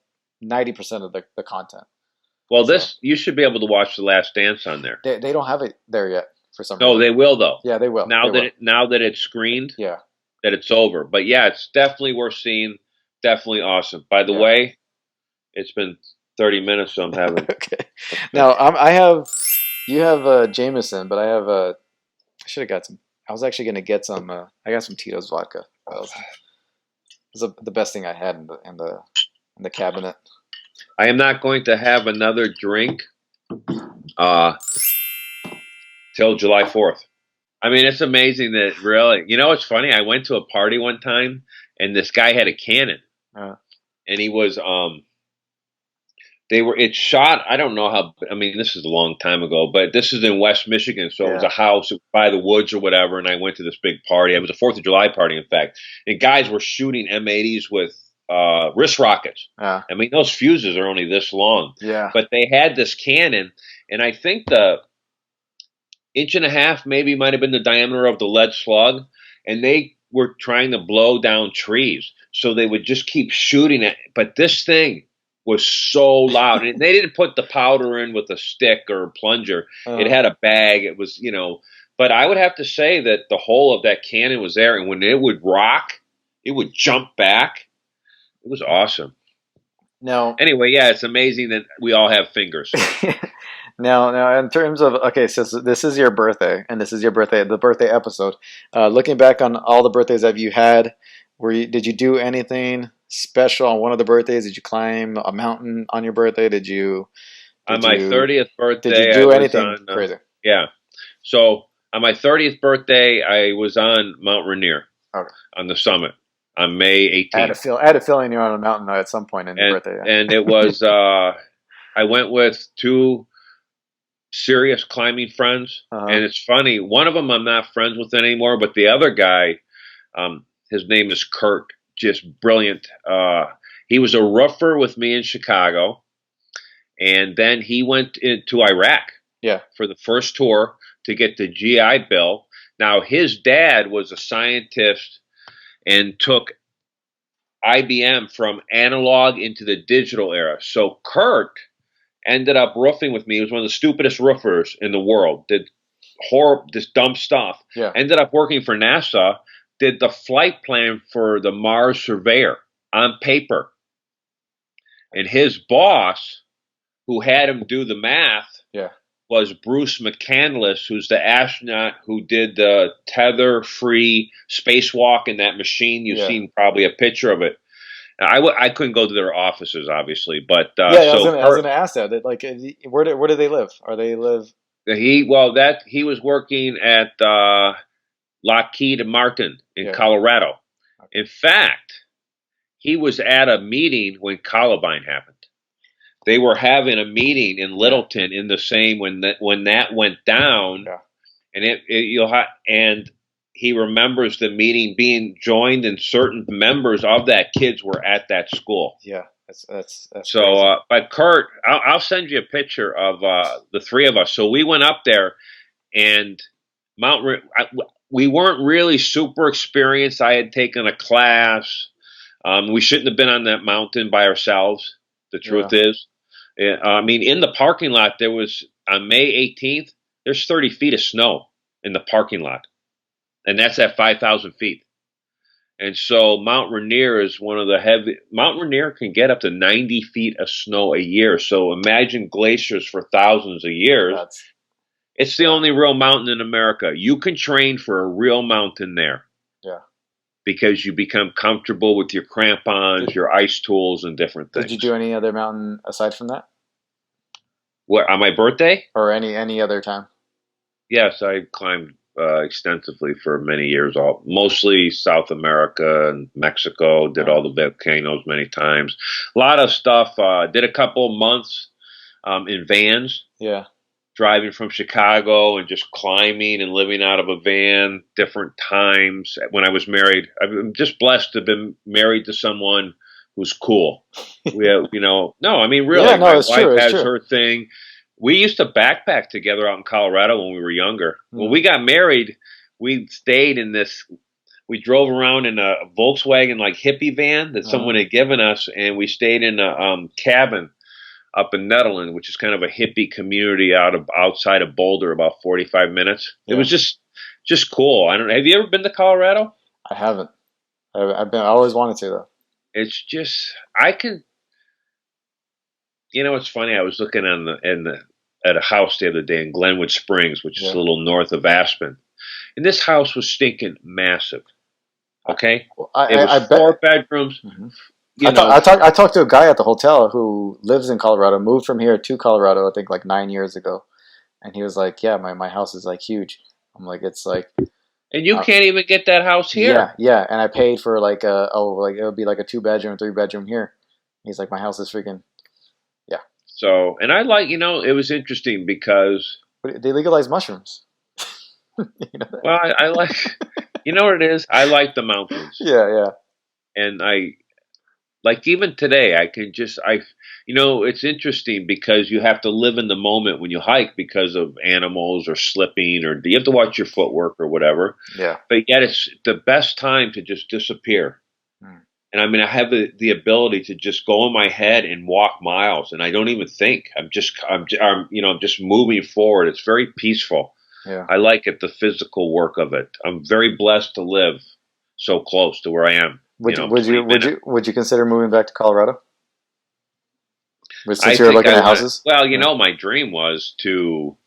Speaker 2: 90% of the content.
Speaker 3: Well,
Speaker 2: So
Speaker 3: this you should be able to watch The Last Dance on there.
Speaker 2: they don't have it there yet for some
Speaker 3: No,
Speaker 2: reason.
Speaker 3: they will though.
Speaker 2: Yeah, they will. They will.
Speaker 3: Now that it's screened,
Speaker 2: Yeah,
Speaker 3: that it's over. But yeah, it's definitely worth seeing. Definitely awesome. By the
Speaker 2: yeah.
Speaker 3: way, it's been 30 minutes, so I'm having.
Speaker 2: Okay. Now I have you have Jameson, but I have I should have got some. I was actually gonna get some. I got some Tito's vodka. It was the best thing I had in the cabinet.
Speaker 3: I am not going to have another drink uh, till July 4th. I mean, it's amazing that really. You know, it's funny. I went to a party one time, and this guy had a cannon,
Speaker 2: Uh,
Speaker 3: and he was it shot. I don't know how. I mean, this is a long time ago, but this is in West Michigan, so it was
Speaker 2: yeah.
Speaker 3: a house by the woods or whatever. And I went to this big party. It was a 4th of July party, in fact. And guys were shooting M80s with wrist rockets.
Speaker 2: Uh,
Speaker 3: I mean, those fuses are only this long,
Speaker 2: yeah.
Speaker 3: but they had this cannon, and I think the inch and a half maybe might have been the diameter of the lead slug, and they were trying to blow down trees, so they would just keep shooting it. But this thing was so loud, and they didn't put the powder in with a stick or plunger. It had a bag. It was, but I would have to say that the whole of that cannon was there, and when it would rock, it would jump back. It was awesome.
Speaker 2: Now,
Speaker 3: Anyway, yeah, it's amazing that we all have fingers.
Speaker 2: now, in terms of okay, so this is your birthday, and this is your birthday, the birthday episode. Looking back on all the birthdays that you had, did you do anything special on one of the birthdays? Did you climb a mountain on your birthday?
Speaker 3: On my 30th birthday,
Speaker 2: did you do anything
Speaker 3: on,
Speaker 2: crazy?
Speaker 3: Yeah. So on my 30th birthday, I was on Mount Rainier
Speaker 2: Okay.
Speaker 3: on the summit on May 18th.
Speaker 2: I had a feeling you're on a mountain at some point in your birthday. Yeah.
Speaker 3: And it was, I went with two serious climbing friends. And it's funny, one of them I'm not friends with anymore, but the other guy, his name is Kurt, just brilliant. He was a roofer with me in Chicago, and then he went into Iraq for the first tour to get the GI Bill. Now, his dad was a scientist and took IBM from analog into the digital era. So Kurt ended up roofing with me. He was one of the stupidest roofers in the world. Did this dumb stuff.
Speaker 2: Yeah.
Speaker 3: Ended up working for NASA. Did the flight plan for the Mars Surveyor on paper. And his boss, who had him do the math, was Bruce McCandless, who's the astronaut who did the tether-free spacewalk in that machine. You've seen probably a picture of it. I couldn't go to their offices, obviously, but
Speaker 2: I was going to ask that. Like, where do they live?
Speaker 3: He was working at Lockheed Martin in Colorado. Okay. In fact, he was at a meeting when Columbine happened. They were having a meeting in Littleton in the same when that went down, and and he remembers the meeting being joined, and certain members of that kids were at that school.
Speaker 2: Yeah, that's
Speaker 3: so. But Kurt, I'll send you a picture of the three of us. So we went up there, and we weren't really super experienced. I had taken a class. We shouldn't have been on that mountain by ourselves. The truth is. I mean, in the parking lot, there was, on May 18th, there's 30 feet of snow in the parking lot. And that's at 5,000 feet. And so Mount Rainier is one of the Mount Rainier can get up to 90 feet of snow a year. So imagine glaciers for thousands of years. It's the only real mountain in America. You can train for a real mountain there. Yeah. Because you become comfortable with your crampons, your ice tools, and different things.
Speaker 2: Did you do any other mountain aside from that?
Speaker 3: What, on my birthday?
Speaker 2: Or any other time?
Speaker 3: Yes, I climbed extensively for many years, all mostly South America and Mexico. Did all the volcanoes many times. A lot of stuff. Did a couple of months in vans,
Speaker 2: Yeah.
Speaker 3: driving from Chicago and just climbing and living out of a van different times. When I was married, I'm just blessed to have been married to someone who's cool. We have, no, I mean, really,
Speaker 2: Yeah, no,
Speaker 3: my
Speaker 2: it's
Speaker 3: wife
Speaker 2: true. It's
Speaker 3: has
Speaker 2: true.
Speaker 3: her thing. We used to backpack together out in Colorado when we were younger. When
Speaker 2: Mm.
Speaker 3: we got married, we stayed in this. We drove around in a Volkswagen like hippie van that someone
Speaker 2: Uh-huh.
Speaker 3: had given us, and we stayed in a cabin up in Netherlands, which is kind of a hippie community outside of Boulder, about 45 minutes. It
Speaker 2: Yeah.
Speaker 3: was just cool. I don't know. Have you ever been to Colorado?
Speaker 2: I haven't. I always wanted to though.
Speaker 3: It's just I can. It's funny. I was looking at a house the other day in Glenwood Springs, which is
Speaker 2: Yeah.
Speaker 3: a little north of Aspen, and this house was stinking massive. Okay,
Speaker 2: Well,
Speaker 3: it was
Speaker 2: I
Speaker 3: four
Speaker 2: bet.
Speaker 3: bedrooms.
Speaker 2: Mhm.
Speaker 3: You know,
Speaker 2: I talked to a guy at the hotel who lives in Colorado, moved from here to Colorado, I think like 9 years ago, and he was like, "Yeah, my house is like huge." I'm like, "It's like,
Speaker 3: and you
Speaker 2: uh,
Speaker 3: can't even get that house
Speaker 2: yeah,
Speaker 3: here.
Speaker 2: yeah," and I paid for like like it would be like a 2 bedroom, 3 bedroom here. He's like, "My house is freaking yeah."
Speaker 3: So, and I like, it was interesting because,
Speaker 2: But they legalized mushrooms. You know that?
Speaker 3: well, I like, you know what it is? I like the mountains,
Speaker 2: Yeah, yeah,
Speaker 3: and I like even today. I can just, it's interesting because you have to live in the moment when you hike because of animals or slipping, or you have to watch your footwork or whatever.
Speaker 2: yeah.
Speaker 3: But yet, it's the best time to just disappear.
Speaker 2: Mm.
Speaker 3: And I mean, I have the ability to just go in my head and walk miles, and I don't even think. I'm just moving forward. It's very peaceful.
Speaker 2: Yeah.
Speaker 3: I like it, the physical work of it. I'm very blessed to live so close to where I am.
Speaker 2: Would you
Speaker 3: 20 minutes.
Speaker 2: would you consider moving back to Colorado?
Speaker 3: I
Speaker 2: Since you're
Speaker 3: think
Speaker 2: looking
Speaker 3: I
Speaker 2: at
Speaker 3: want.
Speaker 2: houses?
Speaker 3: Well,
Speaker 2: Yeah.
Speaker 3: my dream was to.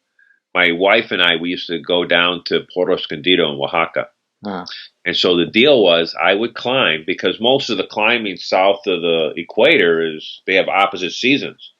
Speaker 3: My wife and I, we used to go down to Puerto Escondido in Oaxaca.
Speaker 2: Uh,
Speaker 3: And so the deal was I would climb because most of the climbing south of the equator is they have opposite seasons.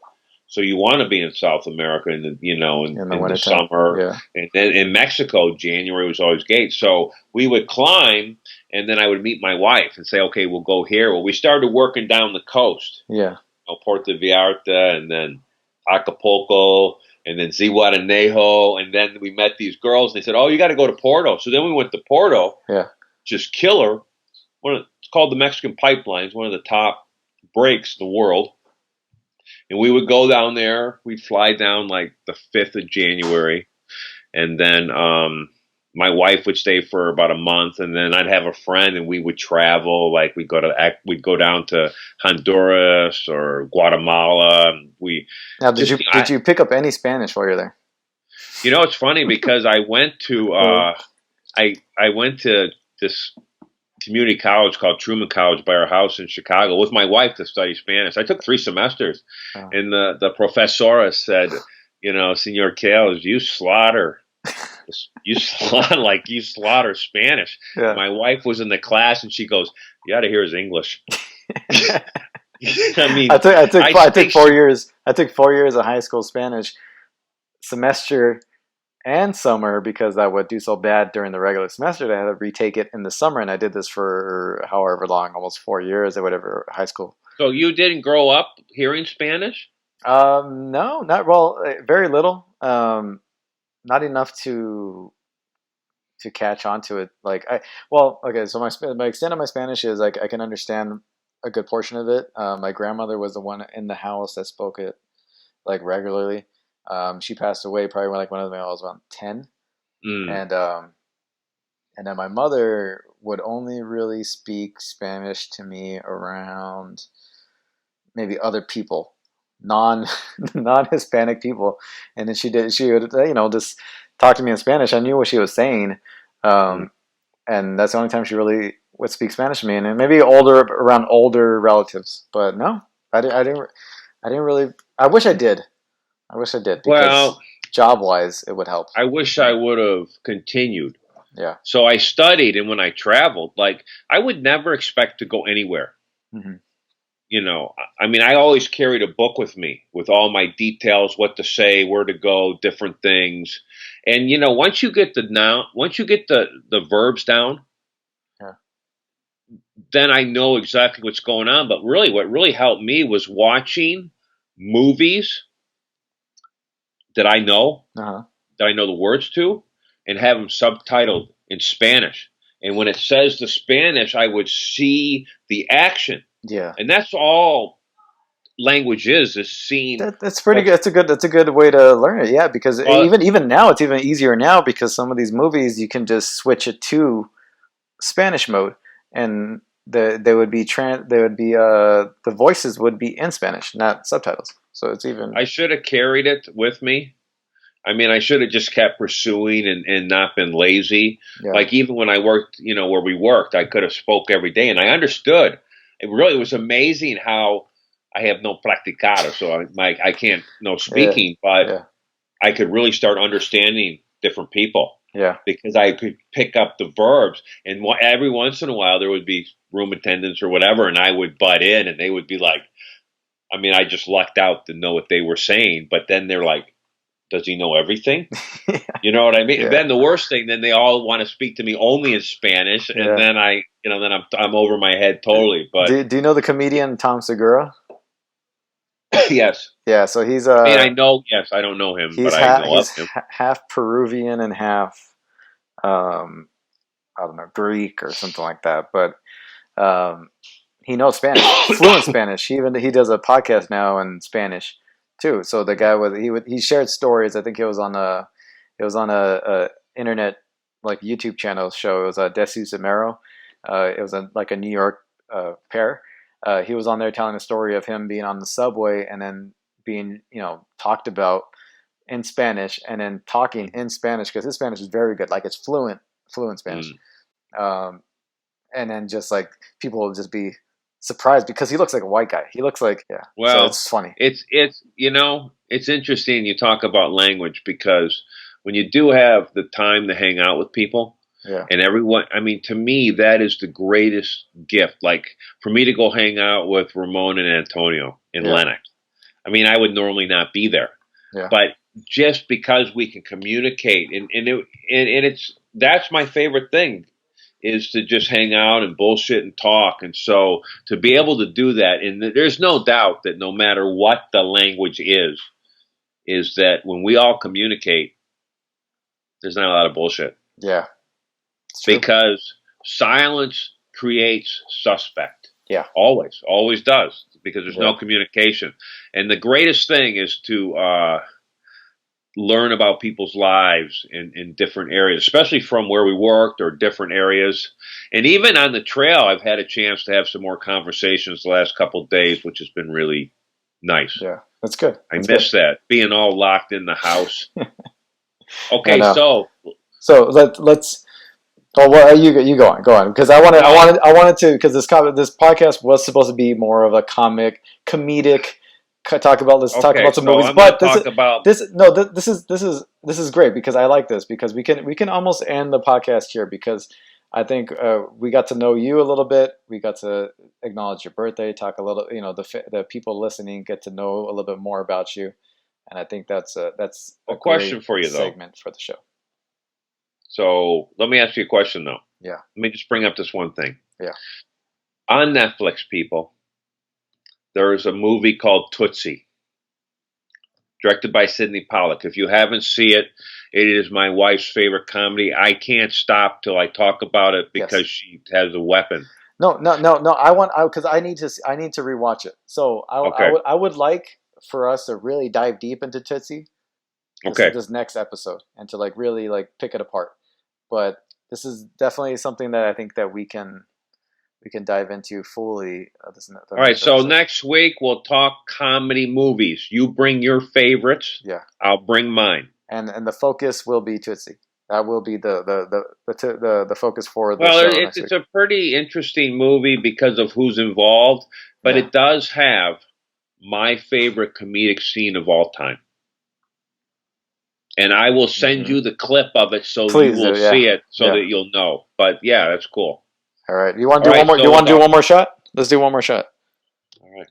Speaker 3: So you want to be in South America in the
Speaker 2: in the
Speaker 3: in the
Speaker 2: wintertime.
Speaker 3: summer,
Speaker 2: Yeah.
Speaker 3: and then in Mexico January was always great. So we would climb, and then I would meet my wife and say, okay, we'll go here. Well, we started working down the coast,
Speaker 2: Yeah.
Speaker 3: Puerto Vallarta, and then Acapulco, and then Zihuatanejo, and then we met these girls, and they said, oh, you got to go to Porto. So then we went to Porto,
Speaker 2: Yeah.
Speaker 3: just killer. It's called the Mexican Pipeline. It's one of the top breaks in the world. And we would go down there. We'd fly down like the 5th of January. And then my wife would stay for about a month. And then I'd have a friend and we would travel. Like we'd go down to Honduras or Guatemala.
Speaker 2: Now,
Speaker 3: Just,
Speaker 2: did you pick up any Spanish while you're there?
Speaker 3: it's funny because I went to, I went to this community college called Truman College by our house in Chicago with my wife to study Spanish. I took 3 semesters,
Speaker 2: Oh.
Speaker 3: and the professora said, Senor Kales, you slaughter Spanish.
Speaker 2: Yeah.
Speaker 3: My wife was in the class, and she goes, "You ought to hear his English." I mean,
Speaker 2: I took
Speaker 3: speak
Speaker 2: 4 years. I took 4 years of high school Spanish semester and summer because I would do so bad during the regular semester that I had to retake it in the summer, and I did this for however long, almost 4 years or whatever, high school.
Speaker 3: So you didn't grow up hearing Spanish?
Speaker 2: No, not well, very little. Not enough to catch on to it. Okay, so my extent of my Spanish is like I can understand a good portion of it. My grandmother was the one in the house that spoke it like regularly. She passed away probably when I was around 10,
Speaker 3: Mm.
Speaker 2: and then my mother would only really speak Spanish to me around maybe other people, non non Hispanic people, and then she would just talk to me in Spanish. I knew what she was saying,
Speaker 3: Mm.
Speaker 2: and that's the only time she really would speak Spanish to me, and then maybe around older relatives. But no, I didn't really. I wish I did. I wish I did because
Speaker 3: Well,
Speaker 2: job wise it would help.
Speaker 3: I wish I would have continued.
Speaker 2: Yeah.
Speaker 3: So I studied, and when I traveled, like I would never expect to go anywhere.
Speaker 2: Hmm.
Speaker 3: I mean, I always carried a book with me with all my details, what to say, where to go, different things. And once you get the verbs down,
Speaker 2: Yeah.
Speaker 3: then I know exactly what's going on. But really, what really helped me was watching movies that I know
Speaker 2: Uh-huh.
Speaker 3: the words to, and have them subtitled in Spanish. And when it says the Spanish, I would see the action.
Speaker 2: Yeah.
Speaker 3: And that's all language is seeing.
Speaker 2: That's pretty good. That's a good way to learn it. Yeah, because even now it's even easier now because some of these movies you can just switch it to Spanish mode and the voices would be in Spanish, not subtitles. So it's even.
Speaker 3: I should have carried it with me. I mean, I should have just kept pursuing and not been lazy.
Speaker 2: Yeah.
Speaker 3: Like even when I worked, where we worked, I could have spoke every day and I understood. It really was amazing how I have no practicado, so I can't no speaking, but I could really start understanding different people.
Speaker 2: Yeah.
Speaker 3: Because I could pick up the verbs, and every once in a while there would be room attendants or whatever, and I would butt in, and they would be like, I mean, I just lucked out to know what they were saying, but then they're like, does he know everything?
Speaker 2: Yeah.
Speaker 3: You know what I mean?
Speaker 2: Yeah.
Speaker 3: And then the worst thing, then they all want to speak to me only in Spanish, and then then I'm over my head totally. But
Speaker 2: do you know the comedian Tom Segura?
Speaker 3: Yes.
Speaker 2: Yeah, so he's
Speaker 3: I mean, I know. Yes, I don't know him, but I know of him.
Speaker 2: Half Peruvian and half I don't know, Greek or something like that. But he knows Spanish, fluent Spanish. He does a podcast now in Spanish too. So the guy he shared stories. I think it was on a internet like YouTube channel show. It was Desus Amaro. It was like a New York pair. He was on there telling a story of him being on the subway and then being talked about in Spanish and then talking in Spanish because his Spanish is very good, like it's fluent Spanish. And then just like people will just be surprised because he looks like a white guy. He looks like
Speaker 3: Well,
Speaker 2: so it's funny.
Speaker 3: It's it's interesting you talk about language because when you do have the time to hang out with people.
Speaker 2: Yeah.
Speaker 3: And everyone, I mean, to me, that is the greatest gift. Like for me to go hang out with Ramon and Antonio in Lenox. I mean, I would normally not be there, but just because we can communicate that's my favorite thing is to just hang out and bullshit and talk. And so to be able to do that, and there's no doubt that no matter what the language is that when we all communicate, there's not a lot of bullshit.
Speaker 2: Yeah.
Speaker 3: Because silence creates suspect.
Speaker 2: Yeah.
Speaker 3: Always does, because there's no communication. And the greatest thing is to learn about people's lives in different areas, especially from where we worked or different areas. And even on the trail, I've had a chance to have some more conversations the last couple of days, which has been really nice.
Speaker 2: Yeah, that's good.
Speaker 3: I miss that, being all locked in the house. Okay, so
Speaker 2: let's. Oh, well, you go on because I wanted to because this podcast was supposed to be more of a comedic talk about some movies, but this is great because I like this because we can almost end the podcast here because I think we got to know you a little bit, we got to acknowledge your birthday, talk a little, the people listening get to know a little bit more about you, and I think that's a
Speaker 3: question for you
Speaker 2: segment for the show.
Speaker 3: So let me ask you a question, though.
Speaker 2: Yeah.
Speaker 3: Let me just bring up this one thing.
Speaker 2: Yeah.
Speaker 3: On Netflix, people, there is a movie called Tootsie, directed by Sidney Pollack. If you haven't seen it, it is my wife's favorite comedy. I can't stop till I talk about it because she has a weapon.
Speaker 2: No. I need to rewatch it. So I would like for us to really dive deep into Tootsie. This next episode and to like really like pick it apart. But this is definitely something that I think that we can dive into fully.
Speaker 3: All right, so next week we'll talk comedy movies. You bring your favorites.
Speaker 2: Yeah,
Speaker 3: I'll bring mine.
Speaker 2: And the focus will be Tootsie. That will be the focus for the show.
Speaker 3: Well, it's a pretty interesting movie because of who's involved, but it does have my favorite comedic scene of all time. And I will send you the clip of it so you will see it that you'll know. But yeah, that's cool.
Speaker 2: All right. You want to do one more? You want to do one more shot? Let's do one more shot.
Speaker 3: All right.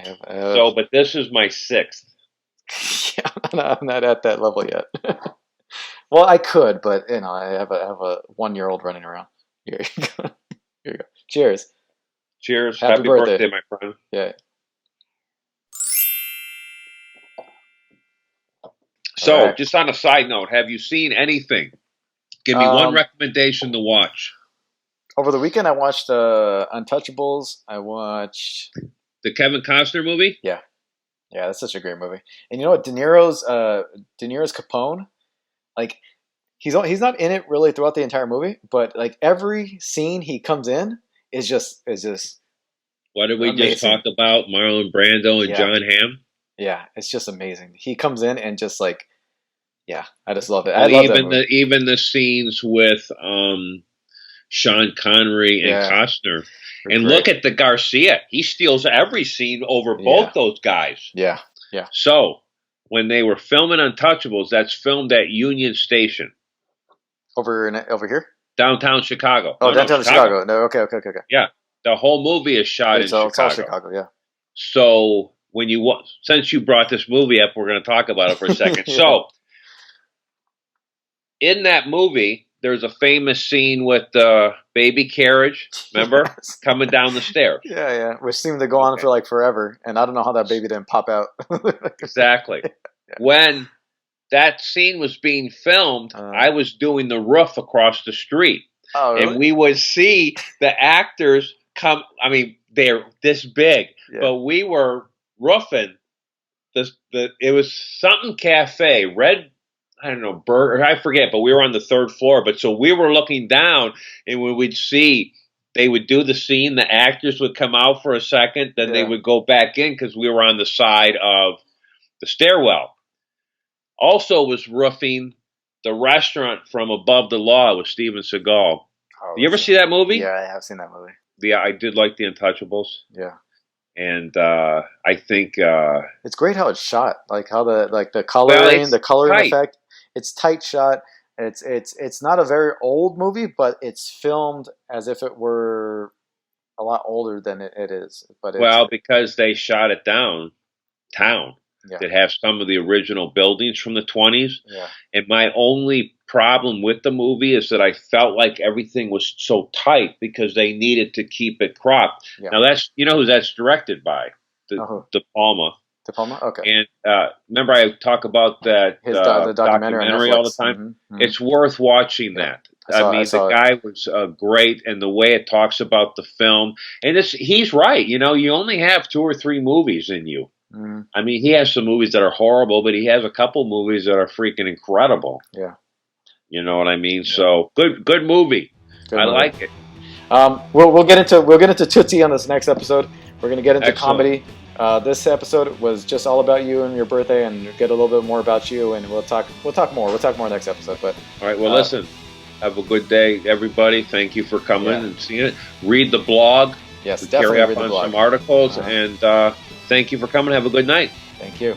Speaker 3: So, but this is my 6th.
Speaker 2: Yeah, I'm not at that level yet. Well, I could, but I have a 1-year-old running around. Here you go. Here you go. Cheers.
Speaker 3: Cheers.
Speaker 2: Happy
Speaker 3: Happy
Speaker 2: birthday.
Speaker 3: birthday, my friend.
Speaker 2: Yeah.
Speaker 3: So,
Speaker 2: All right.
Speaker 3: just on a side note, have you seen anything? Give me one recommendation to watch.
Speaker 2: Over the weekend, I watched Untouchables. I watched
Speaker 3: The Kevin Costner movie?
Speaker 2: Yeah, that's such a great movie. And you know what? De Niro's Capone, like he's not in it really throughout the entire movie, but like every scene he comes in is just
Speaker 3: What did we
Speaker 2: amazing.
Speaker 3: just talk about? Marlon Brando and John Hamm?
Speaker 2: Yeah, it's just amazing. He comes in and just like, yeah, I just love it. I love that movie.
Speaker 3: Even the scenes with Sean Connery and Costner. And look at the Garcia. He steals every scene over both those guys.
Speaker 2: Yeah.
Speaker 3: So, when they were filming Untouchables, that's filmed at Union Station.
Speaker 2: Over here?
Speaker 3: Downtown Chicago.
Speaker 2: Oh, downtown Chicago. No, okay.
Speaker 3: Yeah. The whole movie is shot in Chicago.
Speaker 2: It's all Chicago, yeah.
Speaker 3: So, since you brought this movie up, we're going to talk about it for a second. So, in that movie, there's a famous scene with the baby carriage, remember?
Speaker 2: Yes.
Speaker 3: Coming down the stairs.
Speaker 2: Yeah. Which seemed to go on for like forever. And I don't know how that baby didn't pop out.
Speaker 3: Exactly. Yeah. When that scene was being filmed, I was doing the roof across the street.
Speaker 2: Oh, really?
Speaker 3: And we would see the actors come. I mean, they're this big, but we were roofing it was something cafe, I don't know, burger, I forget, but we were on the 3rd floor. But so we were looking down, and when we'd see, they would do the scene, the actors would come out for a second, then they would go back in because we were on the side of the stairwell. Also was roofing the restaurant from Above the Law with Steven Seagal.
Speaker 2: Oh,
Speaker 3: you ever see that movie?
Speaker 2: Yeah, I have seen that movie.
Speaker 3: Yeah, I did like The Untouchables.
Speaker 2: Yeah.
Speaker 3: And I think
Speaker 2: it's great how it's shot, like how the coloring, the coloring effect. It's tight shot. It's not a very old movie, but it's filmed as if it were a lot older than it is. But
Speaker 3: because they shot it downtown.
Speaker 2: Yeah.
Speaker 3: That have some of the original buildings from the 20s.
Speaker 2: Yeah.
Speaker 3: And my only problem with the movie is that I felt like everything was so tight because they needed to keep it cropped. Yeah. Now that's who that's directed by? De Palma.
Speaker 2: De Palma? Okay.
Speaker 3: And remember I talk about that
Speaker 2: the documentary
Speaker 3: all the time? Mm-hmm. It's worth watching that. I mean, the guy was great, and the way it talks about the film. And he's right. You only have 2 or 3 movies in you.
Speaker 2: Mm-hmm.
Speaker 3: I mean, he has some movies that are horrible, but he has a couple movies that are freaking incredible.
Speaker 2: Yeah.
Speaker 3: You know what I mean? Yeah. So good movie. I like it.
Speaker 2: We'll get into Tootsie on this next episode. We're going to get into comedy. This episode was just all about you and your birthday, and get a little bit more about you, and we'll talk more. We'll talk more next episode. But
Speaker 3: all right. Well, listen. Have a good day, everybody. Thank you for coming and seeing it. Read the blog.
Speaker 2: Yes, definitely
Speaker 3: carry up
Speaker 2: read the
Speaker 3: on
Speaker 2: blog.
Speaker 3: Some articles, and thank you for coming. Have a good night.
Speaker 2: Thank you.